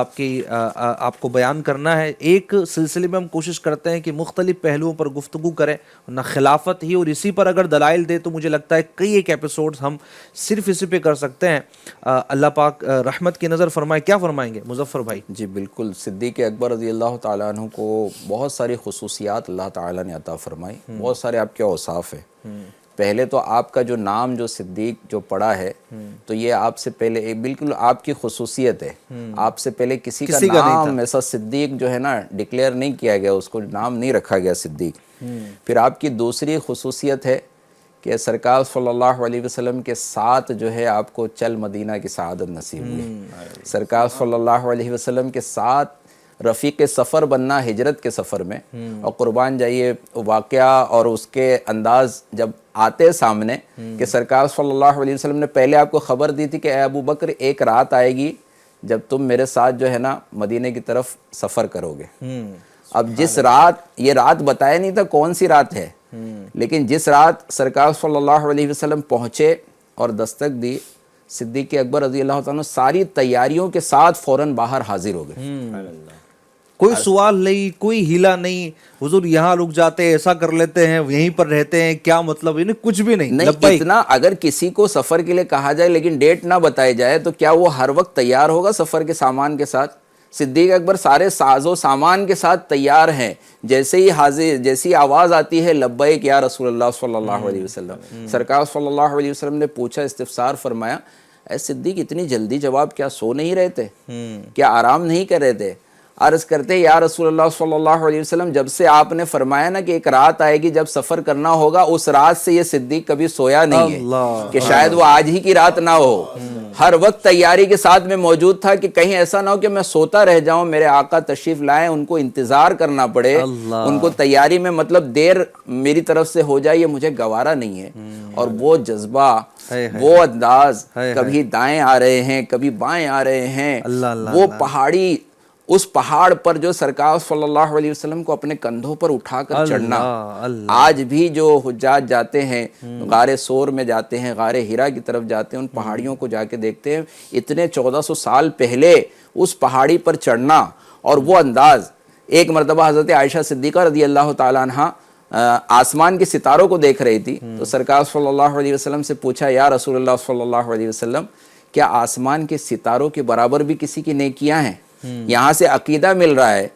آپ کو بیان کرنا ہے۔ ایک سلسلے میں ہم کوشش کرتے ہیں کہ مختلف پہلوؤں پر گفتگو کریں، نہ خلافت ہی، اور اسی پر اگر دلائل دے تو مجھے لگتا ہے کئی ایک ایپیسوڈز ہم صرف اسی پہ کر سکتے ہیں۔ اللہ پاک رحمت کی نظر فرمائے۔ کیا فرمائیں گے مظفر بھائی؟ جی بالکل، صدیق اکبر رضی اللہ تعالیٰ عنہ کو بہت ساری خصوصیات اللہ تعالیٰ نے عطا فرمائی، بہت سارے آپ کے اوصاف ہیں۔ پہلے تو آپ کا جو نام جو صدیق جو پڑا ہے تو یہ آپ سے پہلے ایک بالکل آپ کی خصوصیت ہے، آپ سے پہلے کسی کا نام ایسا صدیق جو ہے نا ڈکلیئر نہیں کیا گیا، اس کو نام نہیں رکھا گیا صدیق۔ پھر آپ کی دوسری خصوصیت ہے کہ سرکار صلی اللہ علیہ وسلم کے ساتھ جو ہے آپ کو چل مدینہ کی سعادت نصیب ہوئی۔ سرکار صلی اللہ علیہ وسلم کے ساتھ رفیق سفر بننا ہجرت کے سفر میں، اور قربان جائیے واقعہ اور اس کے انداز جب آتے سامنے کہ سرکار صلی اللہ علیہ وسلم نے پہلے آپ کو خبر دی تھی کہ اے ابو بکر ایک رات آئے گی جب تم میرے ساتھ جو ہے نا مدینے کی طرف سفر کرو گے۔ اب جس رات، یہ رات بتایا نہیں تھا کون سی رات ہے، لیکن جس رات سرکار صلی اللہ علیہ وسلم پہنچے اور دستک دی، صدیق اکبر رضی اللہ تعالیٰ ساری تیاریوں کے ساتھ فوراً باہر حاضر ہو گئے۔ کوئی سوال نہیں، کوئی ہیلا نہیں، حضور یہاں رک جاتے ہیں، ایسا کر لیتے ہیں، یہیں پر رہتے ہیں، کیا مطلب، یعنی کچھ بھی نہیں۔ اتنا اگر کسی کو سفر کے لیے کہا جائے لیکن ڈیٹ نہ بتائی جائے تو کیا وہ ہر وقت تیار ہوگا سفر کے سامان کے ساتھ؟ صدیق اکبر سارے ساز و سامان کے ساتھ تیار ہیں، جیسے ہی حاضر، جیسی آواز آتی ہے لبیک یا رسول اللہ صلی اللہ علیہ وسلم، سرکار صلی اللہ علیہ وسلم نے پوچھا، استفسار فرمایا، اے صدیق اتنی جلدی جواب، کیا سو نہیں رہے تھے، کیا آرام نہیں کر رہے تھے؟ عرض کرتے یا رسول اللہ صلی اللہ علیہ وسلم، جب سے آپ نے فرمایا نا کہ ایک رات آئے گی جب سفر کرنا ہوگا، اس رات سے یہ صدیق کبھی سویا نہیں ہے کہ شاید وہ آج ہی کی رات نہ ہو۔ ہر وقت تیاری کے ساتھ میں موجود تھا کہ کہیں ایسا نہ ہو کہ میں سوتا رہ جاؤں، میرے آقا تشریف لائیں، ان کو انتظار کرنا پڑے، ان کو تیاری میں مطلب دیر میری طرف سے ہو جائے، یہ مجھے گوارا نہیں ہے۔ اور وہ جذبہ، وہ انداز، کبھی دائیں آ رہے ہیں کبھی بائیں آ رہے ہیں، وہ پہاڑی، اس پہاڑ پر جو سرکار صلی اللہ علیہ وسلم کو اپنے کندھوں پر اٹھا کر چڑھنا، آج بھی جو حجاج جاتے ہیں، غار سور میں جاتے ہیں، غار ہرا کی طرف جاتے ہیں، ان پہاڑیوں کو جا کے دیکھتے ہیں، اتنے 1400 سال پہلے اس پہاڑی پر چڑھنا اور وہ انداز۔ ایک مرتبہ حضرت عائشہ صدیقہ رضی اللہ تعالیٰ عنہ آسمان کے ستاروں کو دیکھ رہی تھی تو سرکار صلی اللہ علیہ وسلم سے پوچھا، یا رسول اللہ صلی اللہ علیہ وسلم، کیا آسمان کے ستاروں کے برابر بھی کسی کی نیکیاں ہیں؟ یہاں سے عقیدہ مل رہا ہے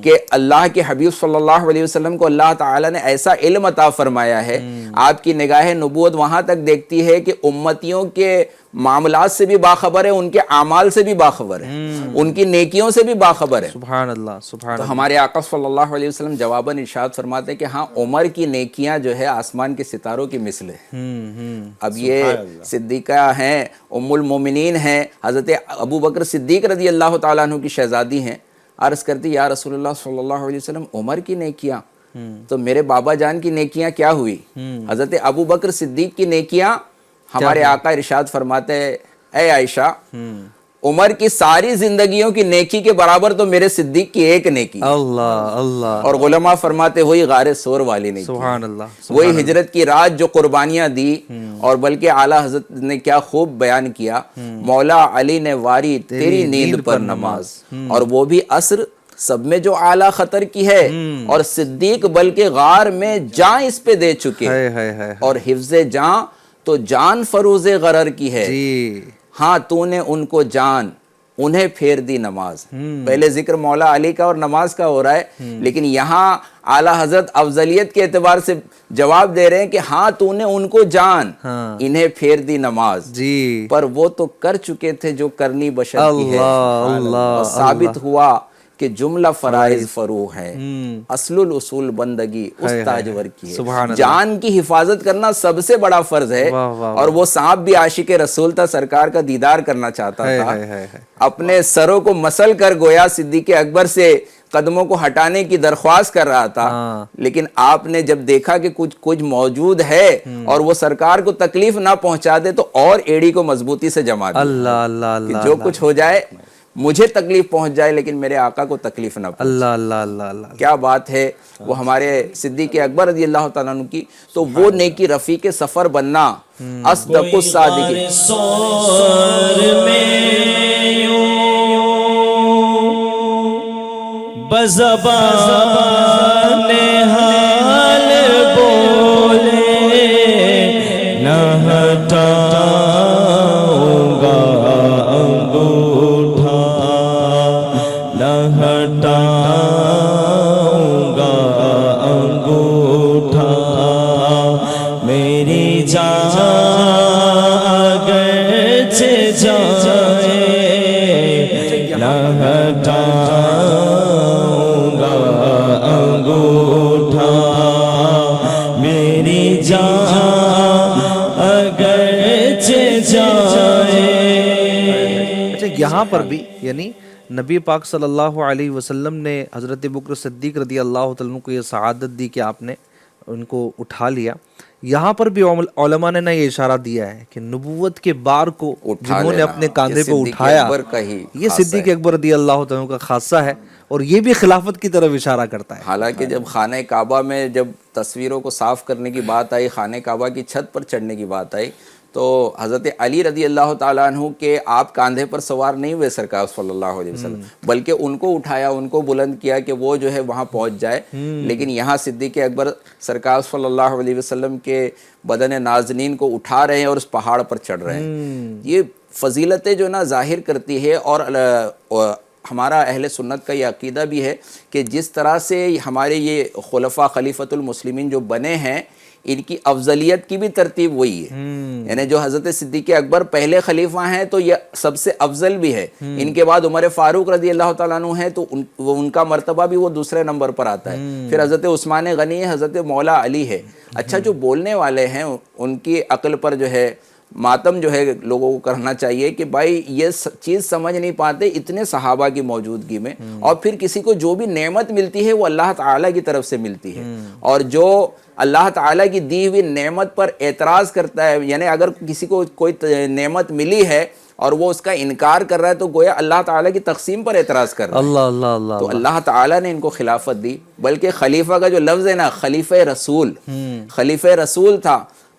کہ اللہ کے حبیب صلی اللہ علیہ وسلم کو اللہ تعالیٰ نے ایسا علم عطا فرمایا ہے، آپ کی نگاہ نبوت وہاں تک دیکھتی ہے کہ امتیوں کے معاملات سے بھی باخبر ہے، ان کے اعمال سے بھی باخبر ہے، ان کی نیکیوں سے بھی باخبر ہے۔ سبحان اللہ، سبحان اللہ۔ تو ہمارے آقا صلی اللہ علیہ وسلم جواباً ارشاد فرماتے ہیں کہ ہاں عمر کی نیکیاں جو ہے آسمان کے ستاروں کی مثل ہے۔ اب یہ صدیقہ ہیں، ام المومنین ہیں، حضرت ابو بکر صدیق رضی اللہ تعالیٰ عنہ کی شہزادی ہیں، عرض کرتی یا رسول اللہ صلی اللہ علیہ وسلم عمر کی نیکیاں، تو میرے بابا جان کی نیکیاں کیا ہوئی؟ حضرت ابو بکر صدیق کی نیکیاں، ہمارے آقا ارشاد فرماتے ہیں اے عائشہ، عمر کی ساری زندگیوں کی نیکی کے برابر تو میرے صدیق کی ایک نیکی۔ اللہ اللہ۔ اور علماء فرماتے وہی غار سور والی نیکی، سبحان اللہ، وہی ہجرت کی رات جو قربانیاں دی، اور بلکہ اعلیٰ حضرت نے کیا خوب بیان کیا، مولا علی نے واری تیری نیند پر نماز، اور وہ بھی عصر، سب میں جو اعلیٰ خطر کی ہے، اور صدیق بلکہ غار میں جان اس پہ دے چکے، اور حفظ جان تو جان فروز غرر کی ہے، ہاں تو نے ان کو جان، انہیں پھیر دی نماز۔ پہلے ذکر مولا علی کا اور نماز کا ہو رہا ہے، لیکن یہاں اعلیٰ حضرت افضلیت کے اعتبار سے جواب دے رہے ہیں کہ ہاں تو نے ان کو جان، انہیں پھیر دی نماز، پر وہ تو کر چکے تھے جو کرنی بشر کی ہے، اور ثابت ہوا کہ جملہ فرائض فروغ ہے، اصل الاصول بندگی اس تاجور کی ہے۔ جان کی حفاظت کرنا سب سے بڑا فرض ہے، اور وہ سانپ بھی عاشق رسول تھا، سرکار کا دیدار کرنا چاہتا تھا، اپنے سروں کو مسل کر گویا صدیق اکبر سے قدموں کو ہٹانے کی درخواست کر رہا تھا، لیکن آپ نے جب دیکھا کہ کچھ موجود ہے اور وہ سرکار کو تکلیف نہ پہنچا دے تو اور ایڑی کو مضبوطی سے جما دیا، جو کچھ ہو جائے مجھے تکلیف پہنچ جائے لیکن میرے آقا کو تکلیف نہ پہنچے۔ اللہ اللہ اللہ اللہ، کیا بات ہے وہ ہمارے صدیق اکبر رضی اللہ تعالیٰ عنہ کی۔ تو وہ نیکی رفیق سفر بننا، اصدق الصادقین، سور میں یوں بزبان حال بولے نہ ہٹاؤں گا انگوٹھا، نہ ہٹاؤں گا انگوٹھا، میری جان اگرچہ جائے نہ ہٹاؤں گا انگوٹھا، میری جان اگرچہ جائے۔ اچھا یہاں پر بھی یعنی نبی پاک صلی اللہ علیہ وسلم نے حضرت ابوبکر صدیق رضی اللہ تعالیٰ عنہ کو یہ سعادت دی کہ آپ نے ان کو اٹھا لیا۔ یہاں پر بھی علماء نے یہ اشارہ دیا ہے کہ نبوت کے بار کو جنہوں نے اپنے کاندھے پہ اٹھایا یہ صدیق اکبر رضی اللہ تعالیٰ عنہ کا خاصہ ہے، اور یہ بھی خلافت کی طرف اشارہ کرتا ہے۔ حالانکہ جب خانہ کعبہ میں جب تصویروں کو صاف کرنے کی بات آئی، خانہ کعبہ کی چھت پر چڑھنے کی بات آئی، تو حضرت علی رضی اللہ تعالیٰ عنہ کے آپ کاندھے پر سوار نہیں ہوئے سرکار صلی اللہ علیہ وسلم، بلکہ ان کو اٹھایا، ان کو بلند کیا کہ وہ جو ہے وہاں پہنچ جائے۔ لیکن یہاں صدیق اکبر سرکار صلی اللہ علیہ وسلم کے بدن نازنین کو اٹھا رہے ہیں اور اس پہاڑ پر چڑھ رہے ہیں۔ یہ فضیلتیں جو نا ظاہر کرتی ہے، اور ہمارا اہل سنت کا یہ عقیدہ بھی ہے کہ جس طرح سے ہمارے یہ خلفاء خلیفۃ المسلمین جو بنے ہیں، ان کی افضلیت کی بھی ترتیب وہی ہے۔ یعنی جو حضرت صدیق اکبر پہلے خلیفہ ہیں تو یہ سب سے افضل بھی ہے، ان کے بعد عمر فاروق رضی اللہ تعالیٰ عنہ ہیں تو ان کا مرتبہ بھی وہ دوسرے نمبر پر آتا ہے۔ پھر حضرت عثمان غنی ہے، حضرت مولا علی ہے۔ اچھا جو بولنے والے ہیں ان کی عقل پر جو ہے ماتم جو ہے لوگوں کو کرنا چاہیے کہ بھائی یہ چیز سمجھ نہیں پاتے اتنے صحابہ کی موجودگی میں، اور پھر کسی کو جو بھی نعمت ملتی ہے وہ اللہ تعالیٰ کی طرف سے ملتی ہے، اور جو اللہ تعالیٰ کی دی ہوئی نعمت پر اعتراض کرتا ہے، یعنی اگر کسی کو کوئی نعمت ملی ہے اور وہ اس کا انکار کر رہا ہے تو گویا اللہ تعالیٰ کی تقسیم پر اعتراض کر رہا ہے۔ اللہ اللہ اللہ تو اللہ تعالیٰ نے ان کو خلافت دی، بلکہ خلیفہ کا جو لفظ ہے نا، خلیفہ رسول، خلیفہ رسول تھا،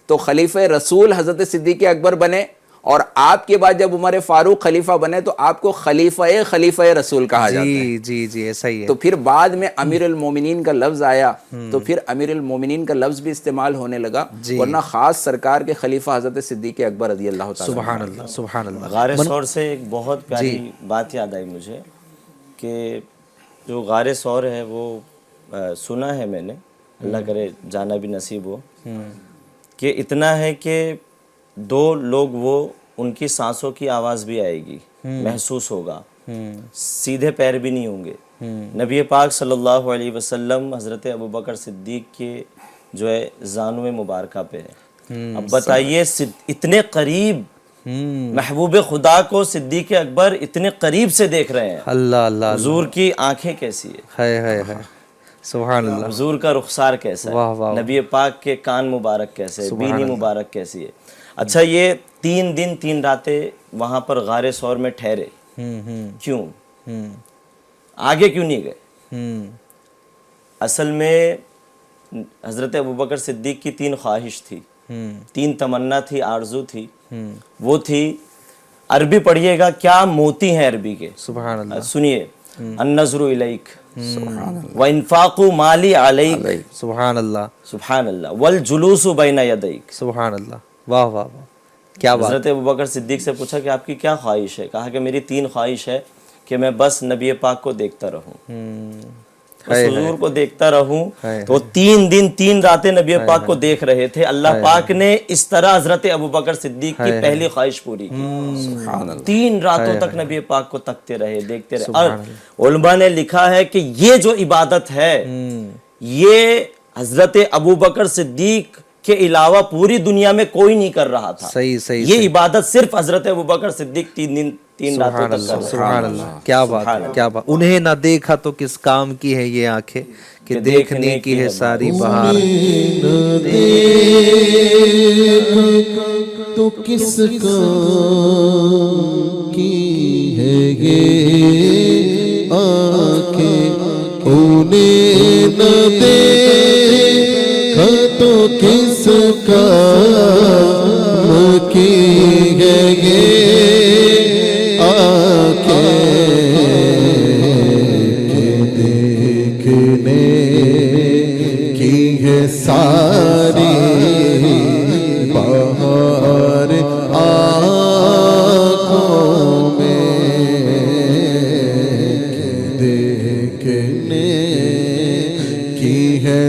تو خلیفہ رسول حضرت صدیق اکبر بنے، اور آپ کے بعد جب عمر فاروق خلیفہ بنے تو آپ کو خلیفہ رسول کہا جاتا ہے۔ جی جی ایسا ہی ہے۔ تو پھر بعد میں امیر المومنین کا لفظ آیا تو پھر امیر المومنین کا لفظ بھی استعمال ہونے لگا، ورنہ خاص سرکار کے خلیفہ حضرت صدیق اکبر رضی اللہ تعالیٰ۔ سبحان اللہ سبحان اللہ۔ غار ثور سے ایک بہت پیاری بات یاد آئی مجھے کہ جو غار ثور ہے وہ سنا ہے میں نے، اللہ کرے جانا بھی نصیب ہو، کہ اتنا ہے کہ دو لوگ وہ ان کی سانسوں کی آواز بھی آئے گی، محسوس ہوگا، سیدھے پیر بھی نہیں ہوں گے۔ نبی پاک صلی اللہ علیہ وسلم حضرت ابوبکر صدیق کے جو ہے زانو مبارکہ پہ ہے۔ اب بتائیے اتنے قریب محبوب خدا کو صدیق اکبر اتنے قریب سے دیکھ رہے ہیں، اللہ اللہ، حضور کی آنکھیں کیسی ہے، سبحان اللہ، حضور کا رخسار کیسا ہے، نبی پاک کے کان مبارک کیسے ہے، بینی مبارک کیسی ہے۔ اچھا یہ 3 دن 3 راتیں وہاں پر غار ثور میں ٹھہرے، کیوں؟ آگے کیوں نہیں گئے؟ اصل میں حضرت ابوبکر صدیق کی 3 خواہش تھی، 3 تمنا تھی، آرزو تھی، وہ تھی، عربی پڑھیے گا کیا موتی ہیں عربی کے، سبحان اللہ، سنیے، النظر الیک وانفاق مالی علیک، سبحان اللہ سبحان اللہ، والجلوس بین یدیک، سبحان اللہ، واہ واہ واہ، کیا بات۔ حضرت ابوبکر صدیق سے پوچھا کہ آپ کی کیا خواہش ہے؟ کہا کہ میری 3 خواہش ہے کہ میں بس نبی پاک کو دیکھتا رہوں، بس حضور کو دیکھتا رہوں۔ تو 3 دن 3 راتیں نبی پاک کو دیکھ رہے تھے، اللہ پاک نے اس طرح حضرت ابوبکر صدیق کی پہلی خواہش پوری کی، 3 راتوں تک نبی پاک کو تکتے رہے، دیکھتے رہے۔ اور علماء نے لکھا ہے کہ یہ جو عبادت ہے یہ حضرت ابوبکر صدیق کے علاوہ پوری دنیا میں کوئی نہیں کر رہا تھا، یہ عبادت صرف حضرت ابوبکر صدیق 3 دن 3 راتوں تک کر رہے۔ سبحان اللہ، کیا بات کیا بات۔ انہیں نہ دیکھا تو کس کام کی ہے یہ آنکھیں کہ دیکھنے کی ہے ساری بہار، تو کس کام کی ہے یہ آنکھیں، انہیں نہ دیکھا تو کس کام کی ہے یہ آنکھیں، کہ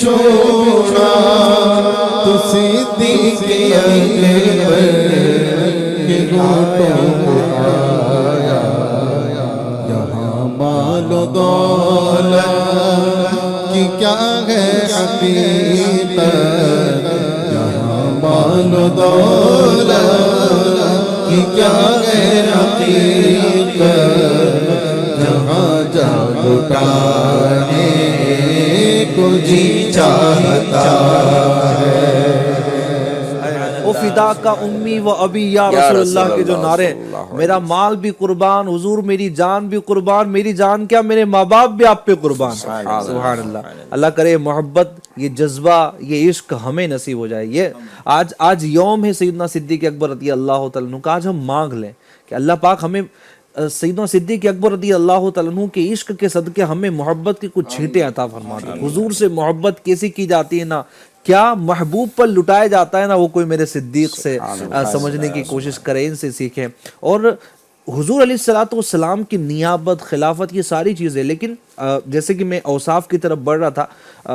چھوڑا تو صدیق اکبر کے ہونٹوں پہ آیا، یہاں مال و دولت کی کیا ہے حقیقت، یہاں مال و دولت کی کیا ہے حقیقت، جہاں جا لٹانے کو جی چاہتا ہے۔ او فدا کا امی و ابی یا رسول اللہ کے جو نعرے، میرا مال بھی قربان حضور، میری جان بھی قربان، میری جان کیا میرے ماں باپ بھی آپ پہ قربان۔ سبحان اللہ۔ اللہ کرے محبت، یہ جذبہ، یہ عشق ہمیں نصیب ہو جائے۔ یہ آج یوم ہے سیدنا صدیق اکبر رضی اللہ تعالیٰ عنہ کا، آج ہم مانگ لیں کہ اللہ پاک ہمیں سیدنا صدیق اکبر رضی اللہ تعالیٰ عنہ کے عشق کے صدقے ہمیں محبت کی کچھ چھینٹیں عطا فرما دیں۔ حضور سے محبت کیسی کی جاتی ہے نا، کیا محبوب پر لٹایا جاتا ہے نا، وہ کوئی میرے صدیق سے سمجھنے کی کوشش کرے، ان سے سیکھیں۔ اور حضور علیہ الصلوۃ والسلام کی نیابت، خلافت، یہ ساری چیزیں، لیکن جیسے کہ میں اوصاف کی طرف بڑھ رہا تھا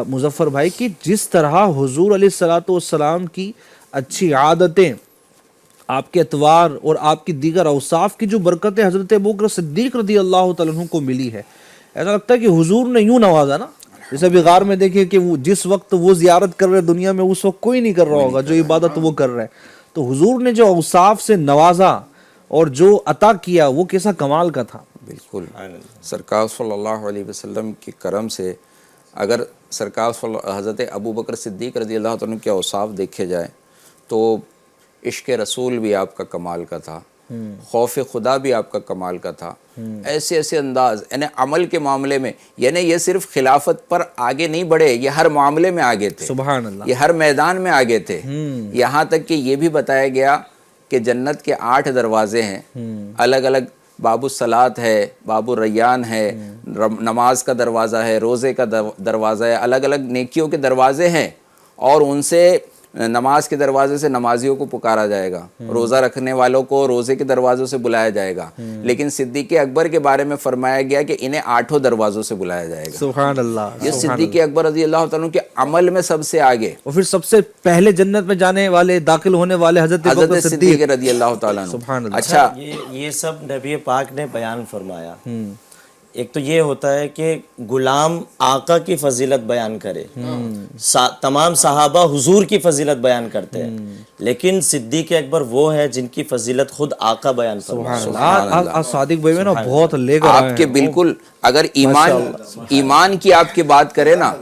مظفر بھائی، کہ جس طرح حضور علیہ الصلوۃ والسلام کی اچھی عادتیں، آپ کے اطوار اور آپ کی دیگر اوصاف کی جو برکتیں حضرت ابوبکر صدیق رضی اللہ تعالیٰ عنہ کو ملی ہے، ایسا لگتا ہے کہ حضور نے یوں نوازا نا، جیسے ابھی غار میں دیکھیں کہ وہ جس وقت وہ زیارت کر رہے دنیا میں، اس وقت کوئی نہیں کر رہا ہوگا جو عبادت وہ کر رہے ہیں، تو حضور نے جو اوصاف سے نوازا اور جو عطا کیا وہ کیسا کمال کا تھا۔ بالکل، سرکار صلی اللہ علیہ وسلم کے کرم سے اگر سرکار حضرت ابوبکر صدیق رضی اللہ عنہ کے اوصاف دیکھے جائیں تو عشق رسول بھی آپ کا کمال کا تھا، خوف خدا بھی آپ کا کمال کا تھا، ایسے ایسے انداز، یعنی عمل کے معاملے میں، یعنی یہ صرف خلافت پر آگے نہیں بڑھے، یہ ہر معاملے میں آگے تھے، سبحان اللہ، یہ ہر میدان میں آگے تھے، یہاں تک کہ یہ بھی بتایا گیا کہ جنت کے 8 دروازے ہیں، الگ الگ باب الصلاۃ ہے، باب الریان ہے، نماز کا دروازہ ہے، روزے کا دروازہ ہے، الگ الگ نیکیوں کے دروازے ہیں، اور ان سے نماز کے دروازے سے نمازیوں کو پکارا جائے گا، روزہ رکھنے والوں کو روزے کے دروازوں سے بلایا جائے گا، لیکن صدیق اکبر کے بارے میں فرمایا گیا کہ انہیں 8 دروازوں سے بلایا جائے گا۔ سبحان اللہ۔ یہ صدیق اکبر رضی اللہ تعالیٰ کے عمل میں سب سے آگے، اور پھر سب سے پہلے جنت میں جانے والے، داخل ہونے والے حضرت ابوبکر صدیق رضی اللہ تعالیٰ عنہ۔ سبحان اللہ۔ اچھا، یہ سب نبی پاک نے بیان فرمایا۔ ایک تو یہ ہوتا ہے کہ غلام آقا کی فضیلت بیان کرے، تمام صحابہ حضور کی فضیلت بیان کرتے ہیں، لیکن صدیق اکبر وہ ہے جن کی فضیلت خود آقا بیان فرمایا۔ آج صادق بھائی میں نا بہت لے کر آپ کے بالکل، اگر ایمان کی آپ کی بات کریں نا،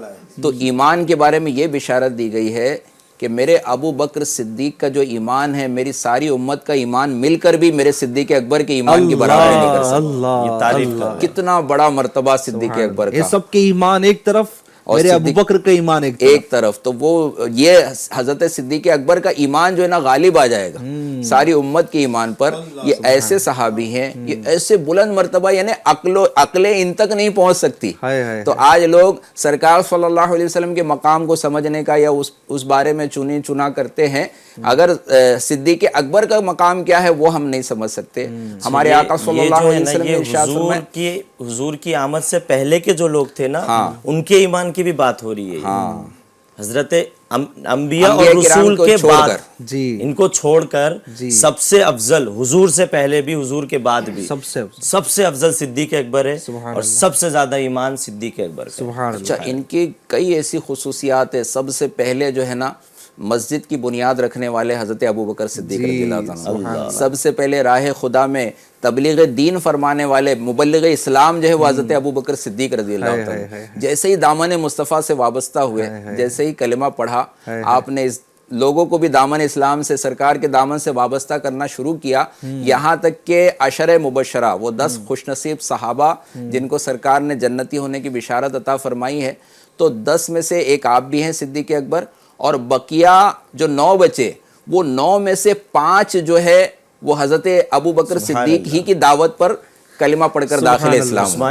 تو ایمان کے بارے میں یہ بشارت دی گئی ہے کہ میرے ابو بکر صدیق کا جو ایمان ہے، میری ساری امت کا ایمان مل کر بھی میرے صدیق اکبر کے ایمان کی برابری نہیں کر سکتا۔ یہ تعریف کر کتنا بڑا مرتبہ صدیق اکبر یہ کا، سب کے ایمان ایک طرف، میرے ابو بکر کا ایمان ایک طرف، تو وہ یہ حضرت صدیق اکبر کا ایمان جو ہے نا غالب آ جائے گا ساری امت کے ایمان پر۔ یہ ایسے صحابی ہیں، یہ ایسے بلند مرتبہ، یعنی عقلیں ان تک نہیں پہنچ سکتی، تو آج لوگ سرکار صلی اللہ علیہ وسلم کے مقام کو سمجھنے کا یا اس بارے میں چنا کرتے ہیں، اگر صدیق اکبر کا مقام کیا ہے وہ ہم نہیں سمجھ سکتے۔ ہمارے آقا صلی اللہ علیہ وسلم نے ارشاد فرمایا، حضور کی آمد سے پہلے کے جو لوگ تھے نا، ان کے ایمان کی بھی بات ہو رہی ہے، حضرت انبیاء اور رسول کے بعد ان کو چھوڑ کر سب سے افضل، حضور سے پہلے بھی حضور کے بعد بھی سب سے افضل صدیق اکبر ہے، اور سب سے زیادہ ایمان صدیق اکبر کا۔ اچھا، ان کی کئی ایسی خصوصیات ہیں، سب سے پہلے جو ہے نا مسجد کی بنیاد رکھنے والے حضرت ابوبکر صدیق رضی اللہ عنہ، سب سے پہلے راہ خدا میں تبلیغ دین فرمانے والے مبلغ اسلام جو ہے وہ حضرت ابوبکر صدیق رضی اللہ عنہ، جیسے ہی دامن مصطفیٰ سے وابستہ ہوئے، جیسے ہی کلمہ پڑھا، آپ نے لوگوں کو بھی دامن اسلام سے، سرکار کے دامن سے وابستہ کرنا شروع کیا، یہاں تک کہ عشر مبشرہ، وہ 10 خوش نصیب صحابہ جن کو سرکار نے جنتی ہونے کی بشارت عطا فرمائی ہے، تو 10 میں سے ایک آپ بھی ہیں صدیق اکبر، اور بقیہ جو 9 بچے، وہ 9 میں سے 5 جو ہے وہ حضرت ابوبکر صدیق ہی کی دعوت پر کلمہ پڑھ کر داخل اسلام،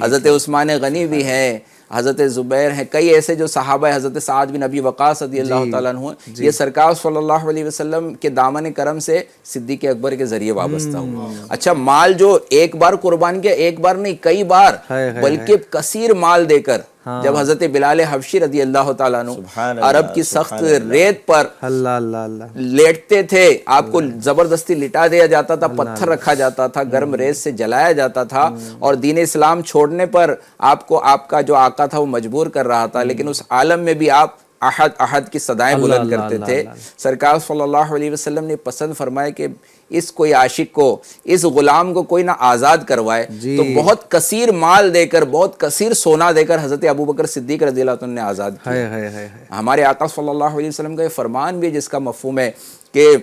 حضرت عثمان غنی بھی ہیں، حضرت زبیر ہیں، کئی ایسے جو صحابہ ہیں، حضرت سعد بن ابی وقاص رضی اللہ تعالیٰ عنہ، یہ سرکار صلی اللہ علیہ وسلم کے دامن کرم سے صدیق اکبر کے ذریعے وابستہ ہوں۔ اچھا، مال جو ایک بار قربان کیا، ایک بار نہیں، کئی بار، بلکہ کثیر مال دے کر جب حضرت بلال حبشی رضی اللہ تعالیٰ عنہ سبحان اللہ، عرب کی سخت ریت پر اللہ اللہ اللہ لیٹتے تھے، آپ کو زبردستی لٹا دیا جاتا تھا، پتھر رکھا جاتا تھا، گرم ریت سے جلایا جاتا تھا، اور دین اسلام چھوڑنے پر آپ کو آپ کا جو آقا تھا وہ مجبور کر رہا تھا، لیکن اس عالم میں بھی آپ احد احد کی صدائیں بلند کرتے تھے۔ سرکار صلی اللہ علیہ وسلم نے پسند فرمایا کہ اس کوئی عاشق کو، اس غلام کو کوئی نہ آزاد کروائے، تو بہت کثیر مال دے کر، بہت کثیر سونا دے کر حضرت ابوبکر صدیق رضی اللہ عنہ نے آزاد کیا۔ ہمارے آقا صلی اللہ علیہ وسلم کا یہ فرمان بھی ہے جس کا مفہوم ہے کہ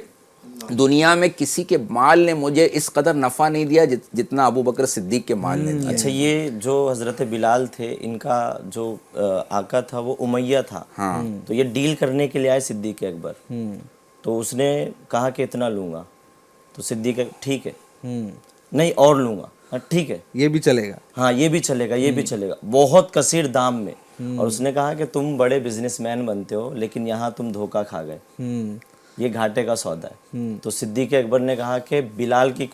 دنیا میں کسی کے مال نے مجھے اس قدر نفع نہیں دیا جتنا ابوبکر صدیق کے مال نے دیا۔ اچھا، یہ جو حضرت بلال تھے، ان کا جو آقا تھا وہ امیہ تھا، تو یہ ڈیل کرنے کے لیے آئے صدیق اکبر، تو اس نے کہا کہ اتنا لوں گا، تو صدیق ٹھیک ہے، نہیں اور لوں گا، ٹھیک ہے، یہ بھی چلے گا، ہاں یہ بھی چلے گا، یہ بھی چلے گا، بہت کثیر دام میں۔ اور اس نے کہا کہ تم بڑے بزنس مین بنتے ہو، لیکن یہاں تم دھوکہ کھا گئے، یہ گھاٹے کا سودا ہے۔ تو صدیق اکبر نے کہا کہ بلال کی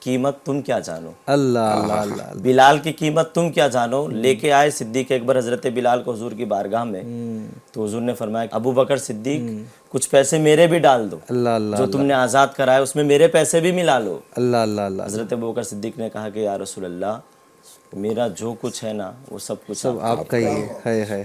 قیمت تم کیا جانو، اللہ اللہ اللہ، بلال کی قیمت تم کیا جانو۔ لے کے آئے صدیق اکبر حضرت بلال کو حضور کی بارگاہ میں، تو حضور نے فرمایا ابو بکر صدیق کچھ پیسے میرے بھی ڈال دو، اللہ اللہ جو تم نے آزاد کرائے اس میں میرے پیسے بھی ملا لو۔ اللہ اللہ اللہ، حضرت ابو بکر صدیق نے کہا کہ یا رسول اللہ، میرا جو کچھ ہے نا وہ سب کچھ آپ کا ہی ہے۔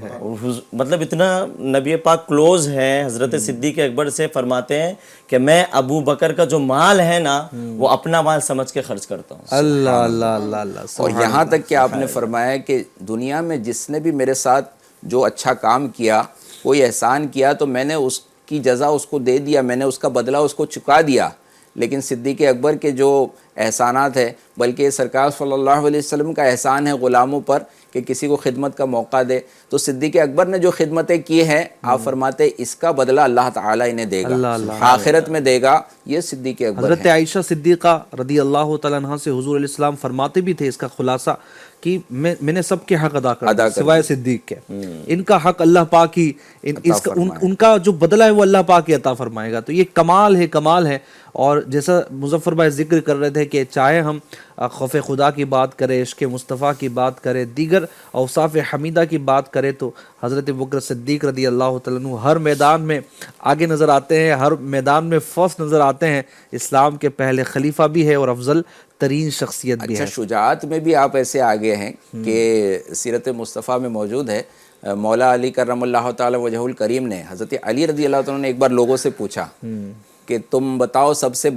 مطلب اتنا نبی پاک کلوز ہیں حضرت صدیق اکبر سے، فرماتے ہیں کہ میں ابو بکر کا جو مال ہے نا وہ اپنا مال سمجھ کے خرچ کرتا ہوں۔ اللہ اللہ اللہ اللہ، اور یہاں تک کہ آپ نے فرمایا کہ دنیا میں جس نے بھی میرے ساتھ جو اچھا کام کیا، کوئی احسان کیا، تو میں نے اس کی جزا اس کو دے دیا، میں نے اس کا بدلہ اس کو چکا دیا۔ لیکن صدیق اکبر کے جو احسانات ہے، بلکہ سرکار صلی اللہ علیہ وسلم کا احسان ہے غلاموں پر کہ کسی کو خدمت کا موقع دے، تو صدیق اکبر نے جو خدمتیں کی ہیں، آپ فرماتے ہیں اس کا بدلہ اللہ تعالیٰ انہیں دے گا، آخرت میں دے گا۔ یہ صدیق اکبر حضرت عائشہ صدیقہ رضی اللہ تعالیٰ عنہ سے حضور علیہ السلام فرماتے بھی تھے اس کا خلاصہ کہ میں نے سب کے حق ادا کر سوائے صدیق کے، ان کا حق اللہ پاک ہی ان کا جو بدلہ ہے وہ اللہ پاک ہی عطا فرمائے گا۔ تو یہ کمال ہے۔ اور جیسا مظفر بھائی ذکر کر رہے تھے کہ چاہے ہم خوف خدا کی بات کریں، عشق مصطفیٰ کی بات کریں، دیگر اوصاف حمیدہ کی بات کریں، تو حضرت بکر صدیق رضی اللہ تعالیٰ عنہ ہر میدان میں آگے نظر آتے ہیں، ہر میدان میں فرسٹ نظر آتے ہیں، اسلام کے پہلے خلیفہ بھی ہے اور افضل ترین شخصیت بھی ہے۔ اچھا، شجاعت میں بھی آپ ایسے آگے ہیں کہ سیرت مصطفیٰ میں موجود ہے، مولا علی کرم اللہ تعالی وجہ الکریم نے حضرت علی رضی اللہ تعالیٰ نے ایک بار لوگوں سے پوچھا کہ تم بتاؤ سب سے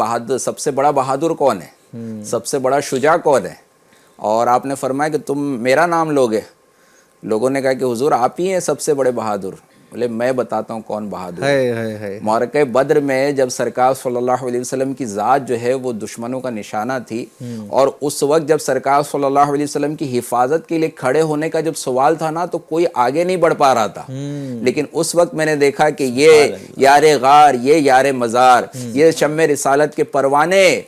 بڑا بہادر کون ہے، سب سے بڑا شجاع کون ہے؟ اور آپ نے فرمایا کہ تم میرا نام لوگے۔ لوگوں نے کہا کہ حضور آپ ہی ہیں سب سے بڑے بہادر۔ بولے میں بتاتا ہوں کون بہادر ہے۔ معرکہ بدر میں جب سرکار صلی اللہ علیہ وسلم کی ذات جو ہے وہ دشمنوں کا نشانہ تھی، اور اس وقت جب سرکار صلی اللہ علیہ وسلم کی حفاظت کے لیے کھڑے ہونے کا جب سوال تھا نا، تو کوئی آگے نہیں بڑھ پا رہا تھا، لیکن اس وقت میں نے دیکھا کہ یہ یار غار، یہ یار مزار، یہ شمع رسالت کے پروانے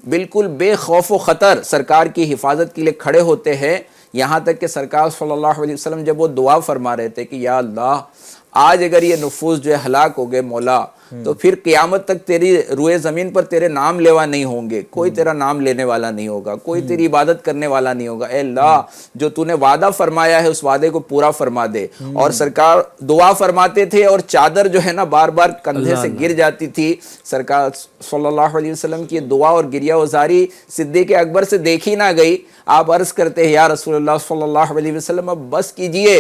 بالکل بے خوف و خطر سرکار کی حفاظت کے لیے کھڑے ہوتے ہیں۔ یہاں تک کہ سرکار صلی اللہ علیہ وسلم جب وہ دعا فرما رہے تھے کہ یا اللہ، آج اگر یہ نفوس جو ہے ہلاک ہو گئے مولا، تو پھر قیامت تک تیری روئے زمین پر تیرے نام لیوا نہیں ہوں گے، کوئی تیرا نام لینے والا نہیں ہوگا، کوئی تیری عبادت کرنے والا نہیں ہوگا۔ اے اللہ، جو تو نے وعدہ فرمایا ہے اس وعدے کو پورا فرما دے۔ اور سرکار دعا فرماتے تھے اور چادر جو ہے نا بار بار کندھے سے گر جاتی تھی۔ سرکار صلی اللہ علیہ وسلم کی دعا اور گریہ وزاری صدیق اکبر سے دیکھی نہ گئی۔ آپ عرض کرتے ہیں یا رسول اللہ صلی اللہ علیہ وسلم اب بس کیجئے،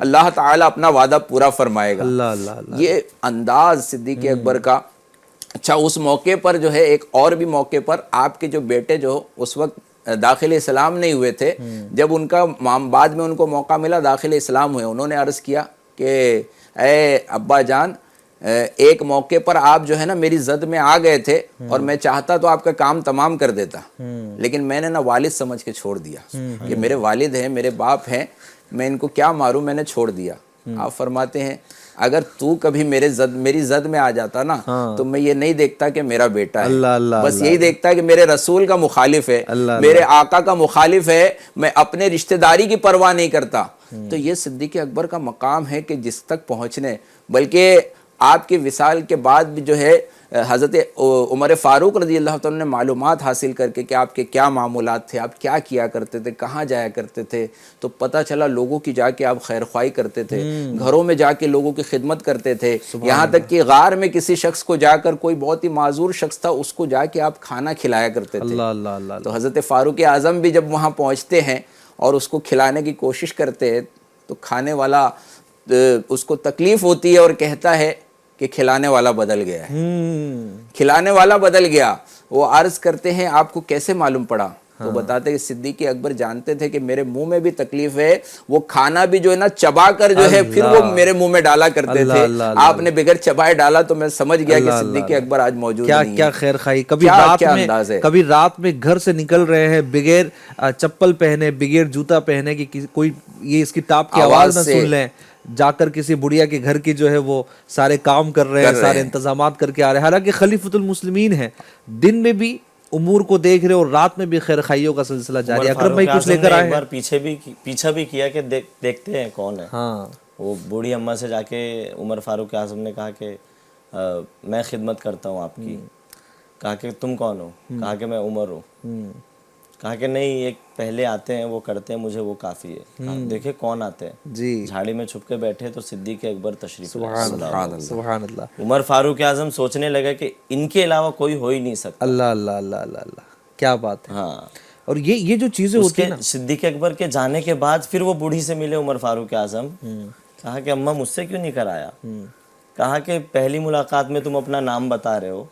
اللہ تعالیٰ اپنا وعدہ پورا فرمائے گا۔ یہ انداز صدیق اکبر کا۔ اچھا، اس موقع پر جو ہے ایک اور بھی موقع پر آپ کے جو بیٹے جو اس وقت داخل اسلام نہیں ہوئے تھے، جب ان کا بعد میں ان کو موقع ملا داخل اسلام ہوئے، انہوں نے عرض کیا کہ اے ابا جان، ایک موقع پر آپ جو ہے نا میری زد میں آ گئے تھے اور میں چاہتا تو آپ کا کام تمام کر دیتا، لیکن میں نے نا والد سمجھ کے چھوڑ دیا کہ میرے والد ہیں، میرے باپ ہیں، میں ان کو کیا ماروں، میں نے چھوڑ دیا۔ آپ فرماتے ہیں اگر تو کبھی میری زد میں آ جاتا نا تو میں یہ نہیں دیکھتا کہ میرا بیٹا ہے، بس یہی دیکھتا کہ میرے رسول کا مخالف ہے، میرے آقا کا مخالف ہے، میں اپنے رشتہ داری کی پرواہ نہیں کرتا۔ تو یہ صدیق اکبر کا مقام ہے کہ جس تک پہنچنے، بلکہ آپ کے وصال کے بعد بھی جو ہے حضرت عمر فاروق رضی اللہ تعالیٰ نے معلومات حاصل کر کے کہ آپ کے کیا معمولات تھے, آپ کیا کیا کرتے تھے, کہاں جایا کرتے تھے, تو پتہ چلا لوگوں کی جا کے آپ خیر خواہی کرتے تھے, گھروں میں جا کے لوگوں کی خدمت کرتے تھے, یہاں تک کہ غار میں کسی شخص کو جا کر, کوئی بہت ہی معذور شخص تھا, اس کو جا کے آپ کھانا کھلایا کرتے تھے. تو حضرت فاروق اعظم بھی جب وہاں پہنچتے ہیں اور اس کو کھلانے کی کوشش کرتے ہیں تو کھانے والا اس کو تکلیف ہوتی ہے اور کہتا ہے کہ کھلانے والا بدل گیا ہے, کھلانے والا بدل گیا. وہ عرض کرتے ہیں آپ کو کیسے معلوم پڑا؟ تو بتاتے ہیں کہ صدیق اکبر جانتے تھے کہ میرے منہ میں بھی تکلیف ہے, وہ کھانا بھی جو ہے نا چبا کر جو ہے پھر وہ میرے منہ میں ڈالا کرتے تھے. آپ نے بغیر چبائے ڈالا تو میں سمجھ گیا کہ صدیق اکبر آج موجود نہیں ہے. کیا خیر خواہی, کبھی رات میں گھر سے نکل رہے ہیں بغیر چپل پہنے, بغیر جوتا پہنے, کہ کوئی یہ اس کی ٹاپ کی آواز نہ سن لیں, جا کر کسی بڑھیا کے گھر کی جو ہے وہ سارے کام کر رہے ہیں, سارے انتظامات کر کے آ رہے ہیں, حالانکہ خلیفۃ المسلمین ہیں, دن میں بھی امور کو دیکھ رہے اور رات میں بھی خیر خائیوں کا سلسلہ جاری ہے. اکرم بھائی کچھ لے کر آئے ہیں. ایک بار پیچھا بھی کیا کہ دیکھتے ہیں کون ہے. ہاں, وہ بوڑھی اماں سے جا کے عمر فاروق اعظم نے کہا کہ میں خدمت کرتا ہوں آپ کی. کہا کہ تم کون ہو؟ کہا کہ میں عمر ہوں. کہا کہ نہیں, ایک پہلے آتے ہیں وہ کرتے ہیں, مجھے وہ کافی ہے. دیکھیں کون آتے ہیں جی, جھاڑی میں چھپ کے بیٹھے تو صدیق اکبر تشریف. سبحان اللہ. عمر فاروق اعظم سوچنے لگا کہ ان کے علاوہ کوئی ہو ہی نہیں سکتا. اللہ اللہ اللہ اللہ اللہ, کیا بات ہے. ہاں, اور یہ جو چیزیں ہوتی ہیں نا, صدیق اکبر کے جانے کے بعد پھر وہ بوڑھی سے ملے عمر فاروق اعظم. کہا کہ اماں مجھ سے کیوں نہیں کرایا؟ کہا کہ پہلی ملاقات میں تم اپنا نام بتا رہے ہو,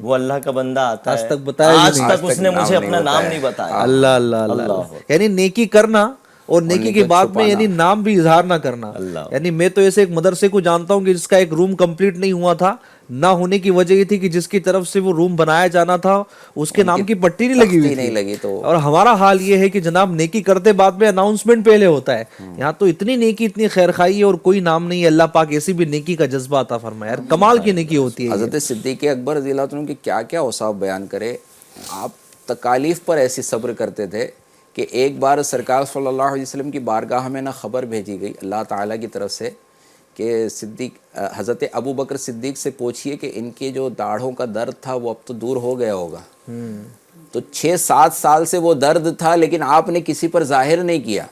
وہ اللہ کا بندہ آتا ہے, آج تک اس نے مجھے اپنا نام نہیں بتایا. اللہ اللہ اللہ, یعنی نیکی کرنا اور نیکی کے بعد میں یعنی نام بھی اظہار نہ کرنا. یعنی میں تو ایسے ایک مدرسے کو جانتا ہوں کہ جس کا ایک روم کمپلیٹ نہیں ہوا تھا, نہ ہونے کی وجہ یہ تھی کہ جس کی طرف سے وہ روم بنایا جانا تھا اس کے نام کی پٹی نہیں لگی ہوئی تھی. اور ہمارا حال یہ ہے کہ جناب نیکی کرتے بعد میں اناؤنسمنٹ پہلے ہوتا ہے. یہاں تو اتنی نیکی, اتنی خیر خائی اور کوئی نام نہیں ہے. اللہ پاک ایسی بھی نیکی کا جذبہ عطا فرمائے, یار کمال کی نیکی ہوتی ہے. حضرت صدیق اکبر رضی اللہ عنہ کی کیا کیا اوصاف بیان کرے. آپ تکالیف پر ایسی صبر کرتے تھے کہ ایک بار سرکار صلی اللہ علیہ وسلم کی بارگاہ میں نہ خبر بھیجی گئی اللہ تعالیٰ کی طرف سے کہ حضرت ابو بکر صدیق سے پوچھئے کہ ان کے جو داڑھوں کا درد تھا وہ اب تو دور ہو گیا ہوگا. تو 6-7 سال سے وہ درد تھا, لیکن آپ نے کسی پر ظاہر نہیں کیا.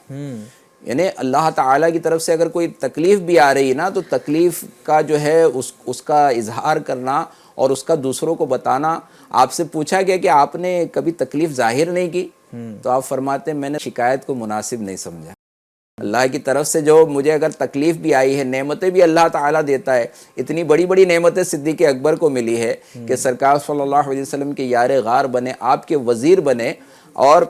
یعنی اللہ تعالیٰ کی طرف سے اگر کوئی تکلیف بھی آ رہی نا, تو تکلیف کا جو ہے اس کا اظہار کرنا اور اس کا دوسروں کو بتانا. آپ سے پوچھا گیا کہ آپ نے کبھی تکلیف ظاہر نہیں کی, تو آپ فرماتے ہیں میں نے شکایت کو مناسب نہیں سمجھا. اللہ کی طرف سے جو مجھے اگر تکلیف بھی آئی ہے, نعمتیں بھی اللہ تعالیٰ دیتا ہے. اتنی بڑی بڑی نعمتیں صدیق اکبر کو ملی ہے کہ سرکار صلی اللہ علیہ وسلم کے یار غار بنے, آپ کے وزیر بنے, اور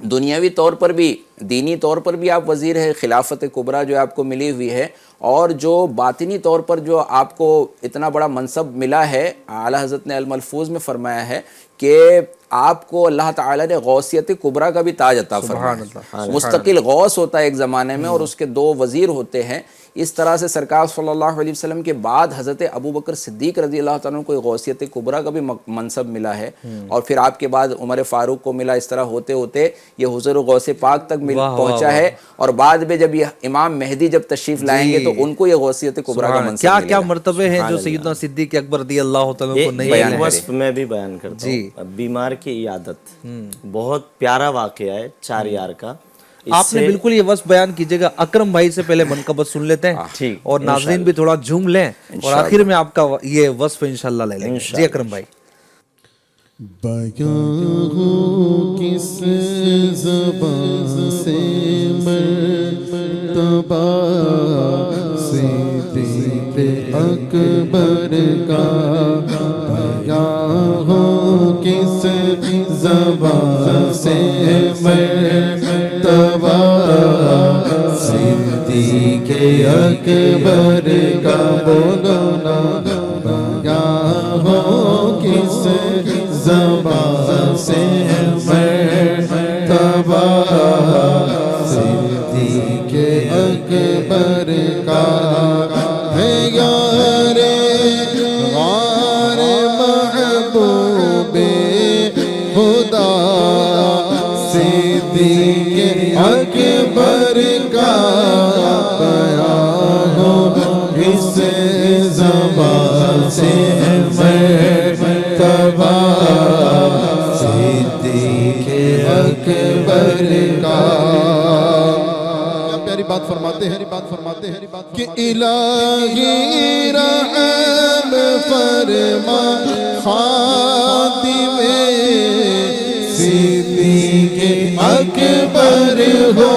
دنیاوی طور پر بھی دینی طور پر بھی آپ وزیر ہیں, خلافت کبریٰ جو آپ کو ملی ہوئی ہے, اور جو باطنی طور پر جو آپ کو اتنا بڑا منصب ملا ہے. اعلیٰ حضرت نے الملفوظ میں فرمایا ہے کہ آپ کو اللہ تعالیٰ نے غوثیت کبریٰ کا بھی تاج عطا فرمایا. مستقل غوث ہوتا ہے ایک زمانے میں, اور اس کے 2 وزیر ہوتے ہیں. اس طرح سے سرکار صلی اللہ علیہ وسلم کے بعد حضرت ابو بکر صدیق رضی اللہ تعالیٰ کو غوثیت کبریٰ کا بھی منصب ملا ہے, اور پھر آپ کے بعد عمر فاروق کو ملا. اس طرح ہوتے ہوتے یہ حضور غوث پاک تک پہنچا ہے, اور بعد میں جب یہ امام مہدی جب تشریف لائیں گے تو ان کو یہ غوثیت کبریٰ کا منصب ملے گا. کیا مرتبے ہیں جو سیدنا صدیق اکبر رضی اللہ تعالیٰ کو نہیں بیان. وصف میں بھی بیان کرتا ہوں. بیمار کی عیادت بہت پیارا واقعہ ہے 4 یار کا. آپ نے بالکل یہ وصف بیان کیجئے گا. اکرم بھائی سے پہلے منقبت سن لیتے ہیں اور ناظرین بھی تھوڑا جھوم لیں, اور آخر میں آپ کا یہ وصف انشاءاللہ لے لیں گے. جی اکرم بھائی. بیان ہو کس زبان سے مرتبہ صدیق اکبر کا, بیان ہو کس زبان سے مرتبہ صدیق اکبر کا. بولو نا, بیان ہو کس زبان سے مرتبہ صدیق اکبر کا. ہے یار غار محبوب خدا صدیق اکبر کا. بیان ہو اس فرماتے ہیں کہ الہی رحم فرما خاتم صدیق اکبر ہو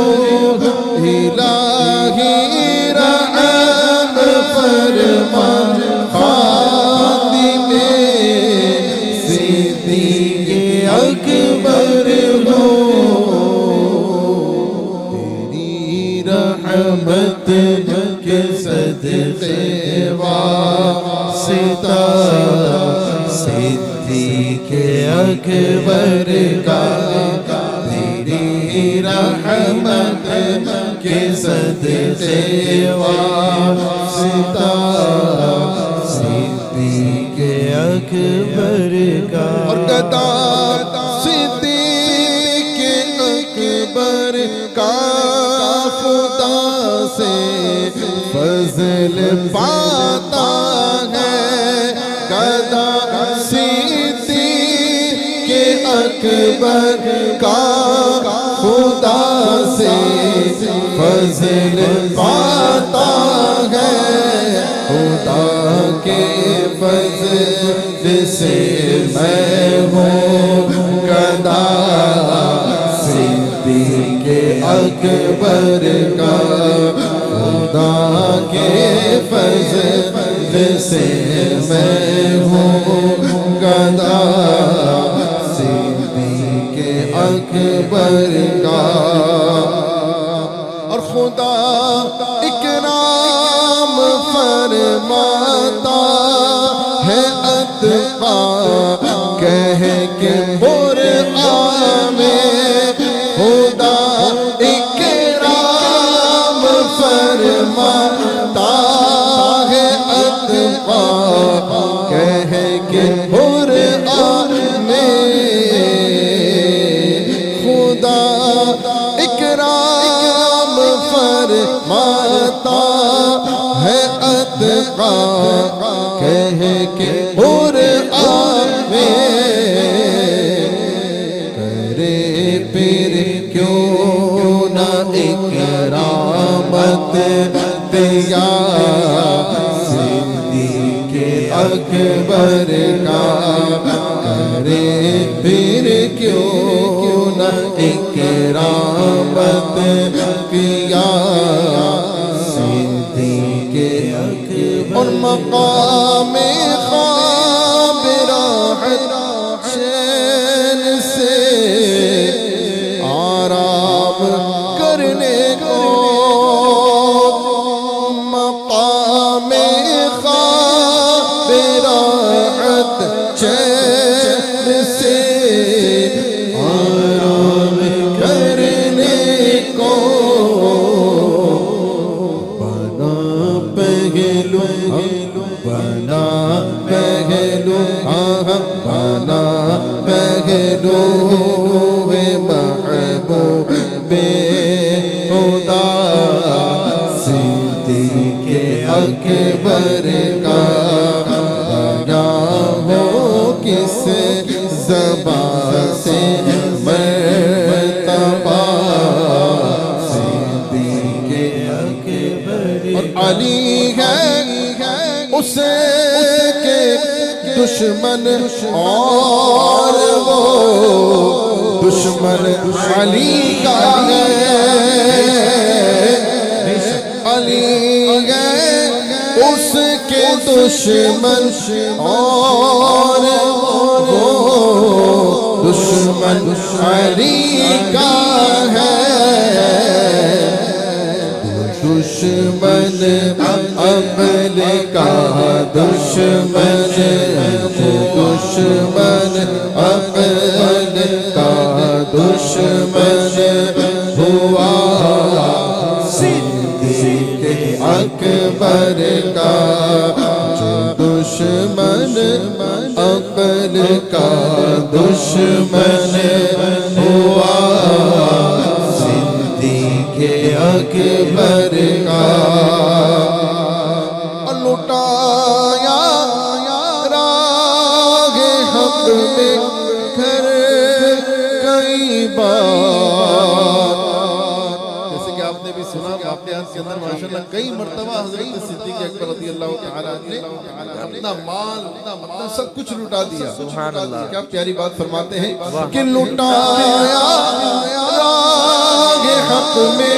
الہی رحم فرما خاتم صدیق اکبر ہو تیری رحمت کے صدقے واسطہ صدیق اکبر کا تیری رحمت کے صدقے واسطہ صدیق اکبر کا اور گدا صدیق اکبر کا خدا سے فضل پاتا ہے گدا صدیق اکبر کا خدا سے فضل پاتا ہے خدا کے فضل سے میں ہوں گدا صدیق اکبر کا خدا کے فضل سے میں ہوں گدا صدیق اکبر کا اور خدا اکرام فرماتا ہے اتقا کہہ کے قرآن میں خدا اکرام فرماتا ہے اتقا کہہ کے قرآن میں خدا اکرام فرماتا ہے اتقا کہہ کے قرآن میں کرے پھر کیوں نہ اکرامت دیا صدیق اکبر کا کرے پھر کیوں نہ اکرامت کیا صدیق اکبر اور مقام خواب راحت چین سے آرام کرنے کو مقام خواب راحت چین سے آرام کرنے کو بنا پہلو بنا پہلو بنا پہلو محبوب خدا صدیق اکبر کا بیان ہو کس زبان سے مرتبہ صدیق اکبر اور علی ہے اس کے دشمن اور وہ دشمن علی کا ہے علی ہے اس کے دشمن اور وہ دشمن علی کا ہے دشمن عمل کا دشمن دشمن عمل کا دشمن ہوا صدیق اکبر کا جو دشمن عقل کا دشمن ہوا صدیق اکبر کا لٹایا راہ حق میں گھر کئی بار جیسے کہ آپ نے بھی سنا واقعہ آیات کے اندر ماشاءاللہ کئی مرتبہ حضرت صدیق اکبر رضی اللہ تعالیٰ نے اپنا مال اپنا سب کچھ لٹا دیا. سبحان اللہ. کیا پیاری بات فرماتے ہیں کہ لٹایا راہ حق میں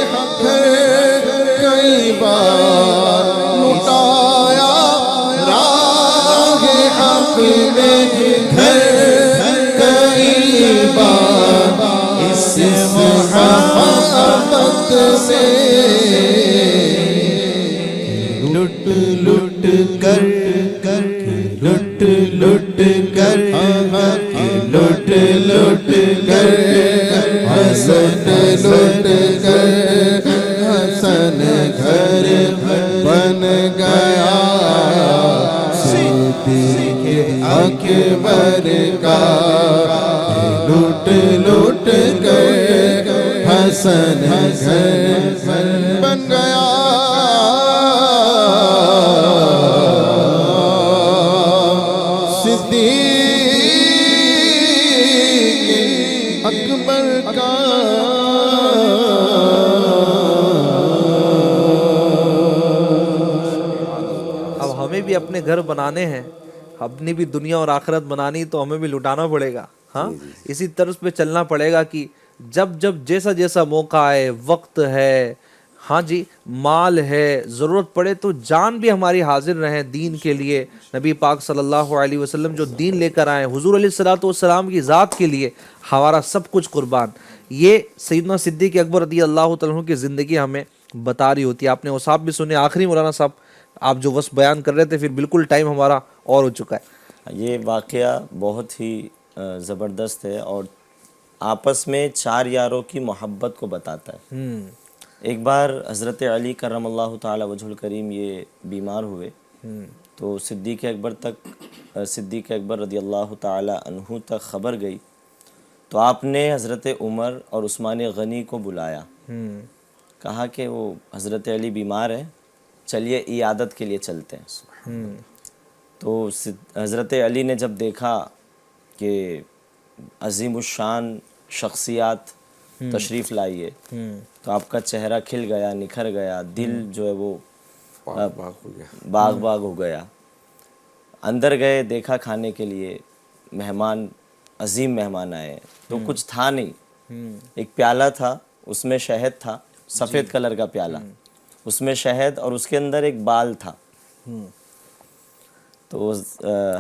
کئی بار لٹایا راہ حق میں کئی بار اس محبت سے لٹ لٹ کر لٹ لٹ کر لٹ لٹ کر حسن لٹ کر حسن گھر بن گیا صدیق اکبر کا لٹ لٹ کر حسن گھر بن گیا صدیق اکبر کا اب ہمیں بھی اپنے گھر بنانے ہیں, اپنی بھی دنیا اور آخرت بنانی, تو ہمیں بھی لٹانا پڑے گا. ہاں, اسی طرز پہ چلنا پڑے گا کہ جب جیسا جیسا موقع آئے, وقت ہے, ہاں جی, مال ہے, ضرورت پڑے تو جان بھی ہماری حاضر رہیں دین کے لیے. نبی پاک صلی اللہ علیہ وسلم جو دین لے کر آئے, حضور علیہ الصلوۃ والسلام کی ذات کے لیے ہمارا سب کچھ قربان. یہ سیدنا صدیق اکبر رضی اللہ تعالیٰ عنہ کی زندگی ہمیں بتا رہی ہوتی ہے. آپ نے اوصاف بھی سنے. آخری مولانا صاحب آپ جو وصف بیان کر رہے تھے, پھر بالکل ٹائم ہمارا اور ہو چکا ہے. یہ واقعہ بہت ہی زبردست ہے اور آپس میں چار یاروں کی محبت کو بتاتا ہے. ایک بار حضرت علی کرم اللہ تعالی وجہ الکریم یہ بیمار ہوئے تو صدیق اکبر رضی اللہ تعالی عنہ تک خبر گئی تو آپ نے حضرت عمر اور عثمان غنی کو بلایا. کہا کہ وہ حضرت علی بیمار ہے, چلیے عیادت کے لیے چلتے ہیں. تو حضرت علی نے جب دیکھا کہ عظیم الشان شخصیات تشریف لائیے تو آپ کا چہرہ کھل گیا, نکھر گیا, دل جو ہے وہ باغ باغ ہو گیا. اندر گئے, دیکھا کھانے کے لیے مہمان, عظیم مہمان آئے تو کچھ تھا نہیں. ایک پیالہ تھا, اس میں شہد تھا, سفید کلر کا پیالہ, اس میں شہد اور اس کے اندر ایک بال تھا. تو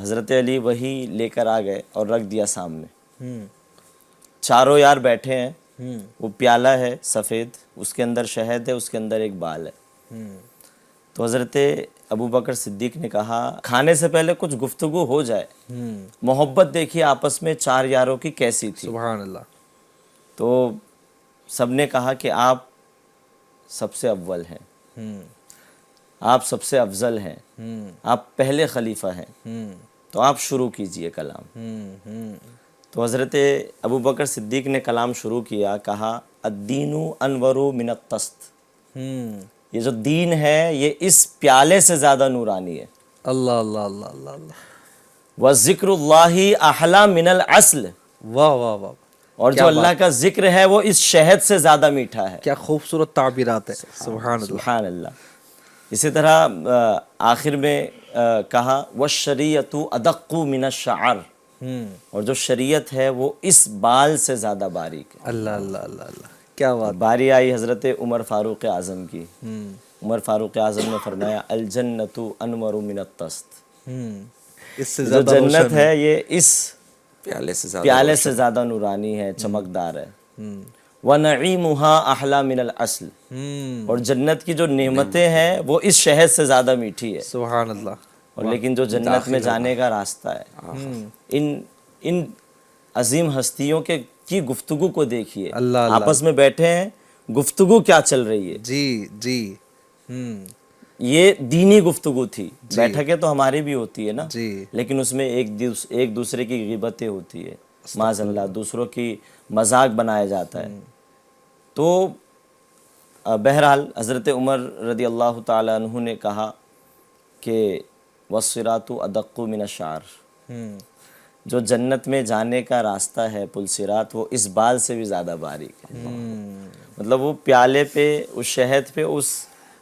حضرت علی وہی لے کر آ گئے اور رکھ دیا سامنے. چاروں یار بیٹھے ہیں, وہ پیالہ ہے سفید, اس کے اندر شہد ہے, اس کے اندر ایک بال ہے. تو حضرت ابو بکر صدیق نے کہا کھانے سے پہلے کچھ گفتگو ہو جائے. محبت دیکھیے آپس میں چار یاروں کی کیسی تھی. سبحان اللہ. تو سب نے کہا کہ آپ سب سے اول ہیں, آپ سب سے افضل ہیں, آپ پہلے خلیفہ ہیں, تو آپ شروع کیجئے کلام. تو حضرت ابو بکر صدیق نے کلام شروع کیا, کہا الدین انور من الطست. یہ جو دین ہے یہ اس پیالے سے زیادہ نورانی ہے. اللہ اللہ اللہ اللہ اللہ. وذکر اللہ احلی من العسل. واہ واہ واہ. اور جو اللہ کا ذکر ہے وہ اس شہد سے زیادہ میٹھا ہے. کیا خوبصورت تعبیرات ہے. سبحان اللہ. سبحان اللہ. اسی طرح آخر میں کہا والشریعۃ ادق من الشعر. اور جو شریعت ہے وہ اس بال سے زیادہ باریک ہے. اللہ اللہ اللہ اللہ. کیا بات. باری آئی حضرت عمر فاروق اعظم کی. عمر فاروق اعظم نے فرمایا الجنت انور من الطست. اس سے جو زیادہ جنت ہے یہ اس پیالے سے زیادہ نورانی ہے, چمکدار ہے. وَنَعِيمُهَا أَحْلَى مِنَ الْعَسْلِ. اور جنت کی جو نعمتیں ہیں وہ اس شہد سے زیادہ میٹھی ہے. سبحان اللہ. اور لیکن جو جنت میں جانے کا راستہ ہے, ان عظیم ہستیوں کی گفتگو کو دیکھیے. آپس میں بیٹھے ہیں, گفتگو کیا چل رہی ہے. جی جی. یہ دینی گفتگو تھی. بیٹھکیں تو ہماری بھی ہوتی ہے نا, جی. لیکن اس میں ایک دوسرے کی غیبتیں ہوتی ہے, معاذ اللہ, دوسروں کی مذاق بنایا جاتا ہے. تو بہرحال حضرت عمر رضی اللہ تعالی عنہ نے کہا کہ والصراط ادق من الشعر. جو جنت میں جانے کا راستہ ہے پل صراط وہ اس بال سے بھی زیادہ باریک ہے. مطلب وہ پیالے پہ, اس شہد پہ, اس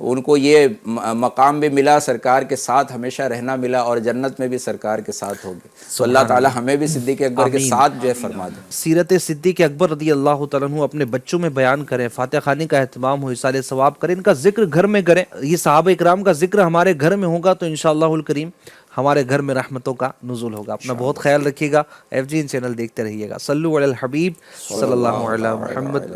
ان کو یہ مقام بھی ملا، سرکار کے ساتھ ہمیشہ رہنا ملا، اور جنت میں بھی سرکار کے ساتھ ہوگی. تو اللہ تعالی ہمیں بھی صدیق اکبر کے ساتھ جو ہے فرما دے. سیرت صدیق اکبر رضی اللہ تعالیٰ عنہ اپنے بچوں میں بیان کریں، فاتحہ خوانی کا اہتمام ہو، اصالہ ثواب کریں، ان کا ذکر گھر میں کریں. یہ صحابہ اکرام کا ذکر ہمارے گھر میں ہوگا تو انشاءاللہ الکریم ہمارے گھر میں رحمتوں کا نزول ہوگا. اپنا بہت خیال رکھیے گا. ایف جی این چینل دیکھتے رہیے گا. صلو علی الحبیب صلی اللہ علیہ محمد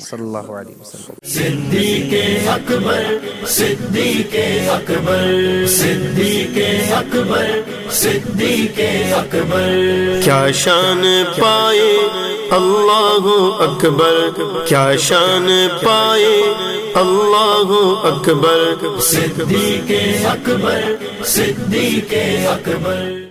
صلی اللہ علیہ وسلم. صدیق اکبر صدیق اکبر صدیق اکبر صدیق اکبر. کیا شان پائے اللہ اکبر، کیا شان پائے اللہ اکبر. صدیق اکبر صدیق اکبر.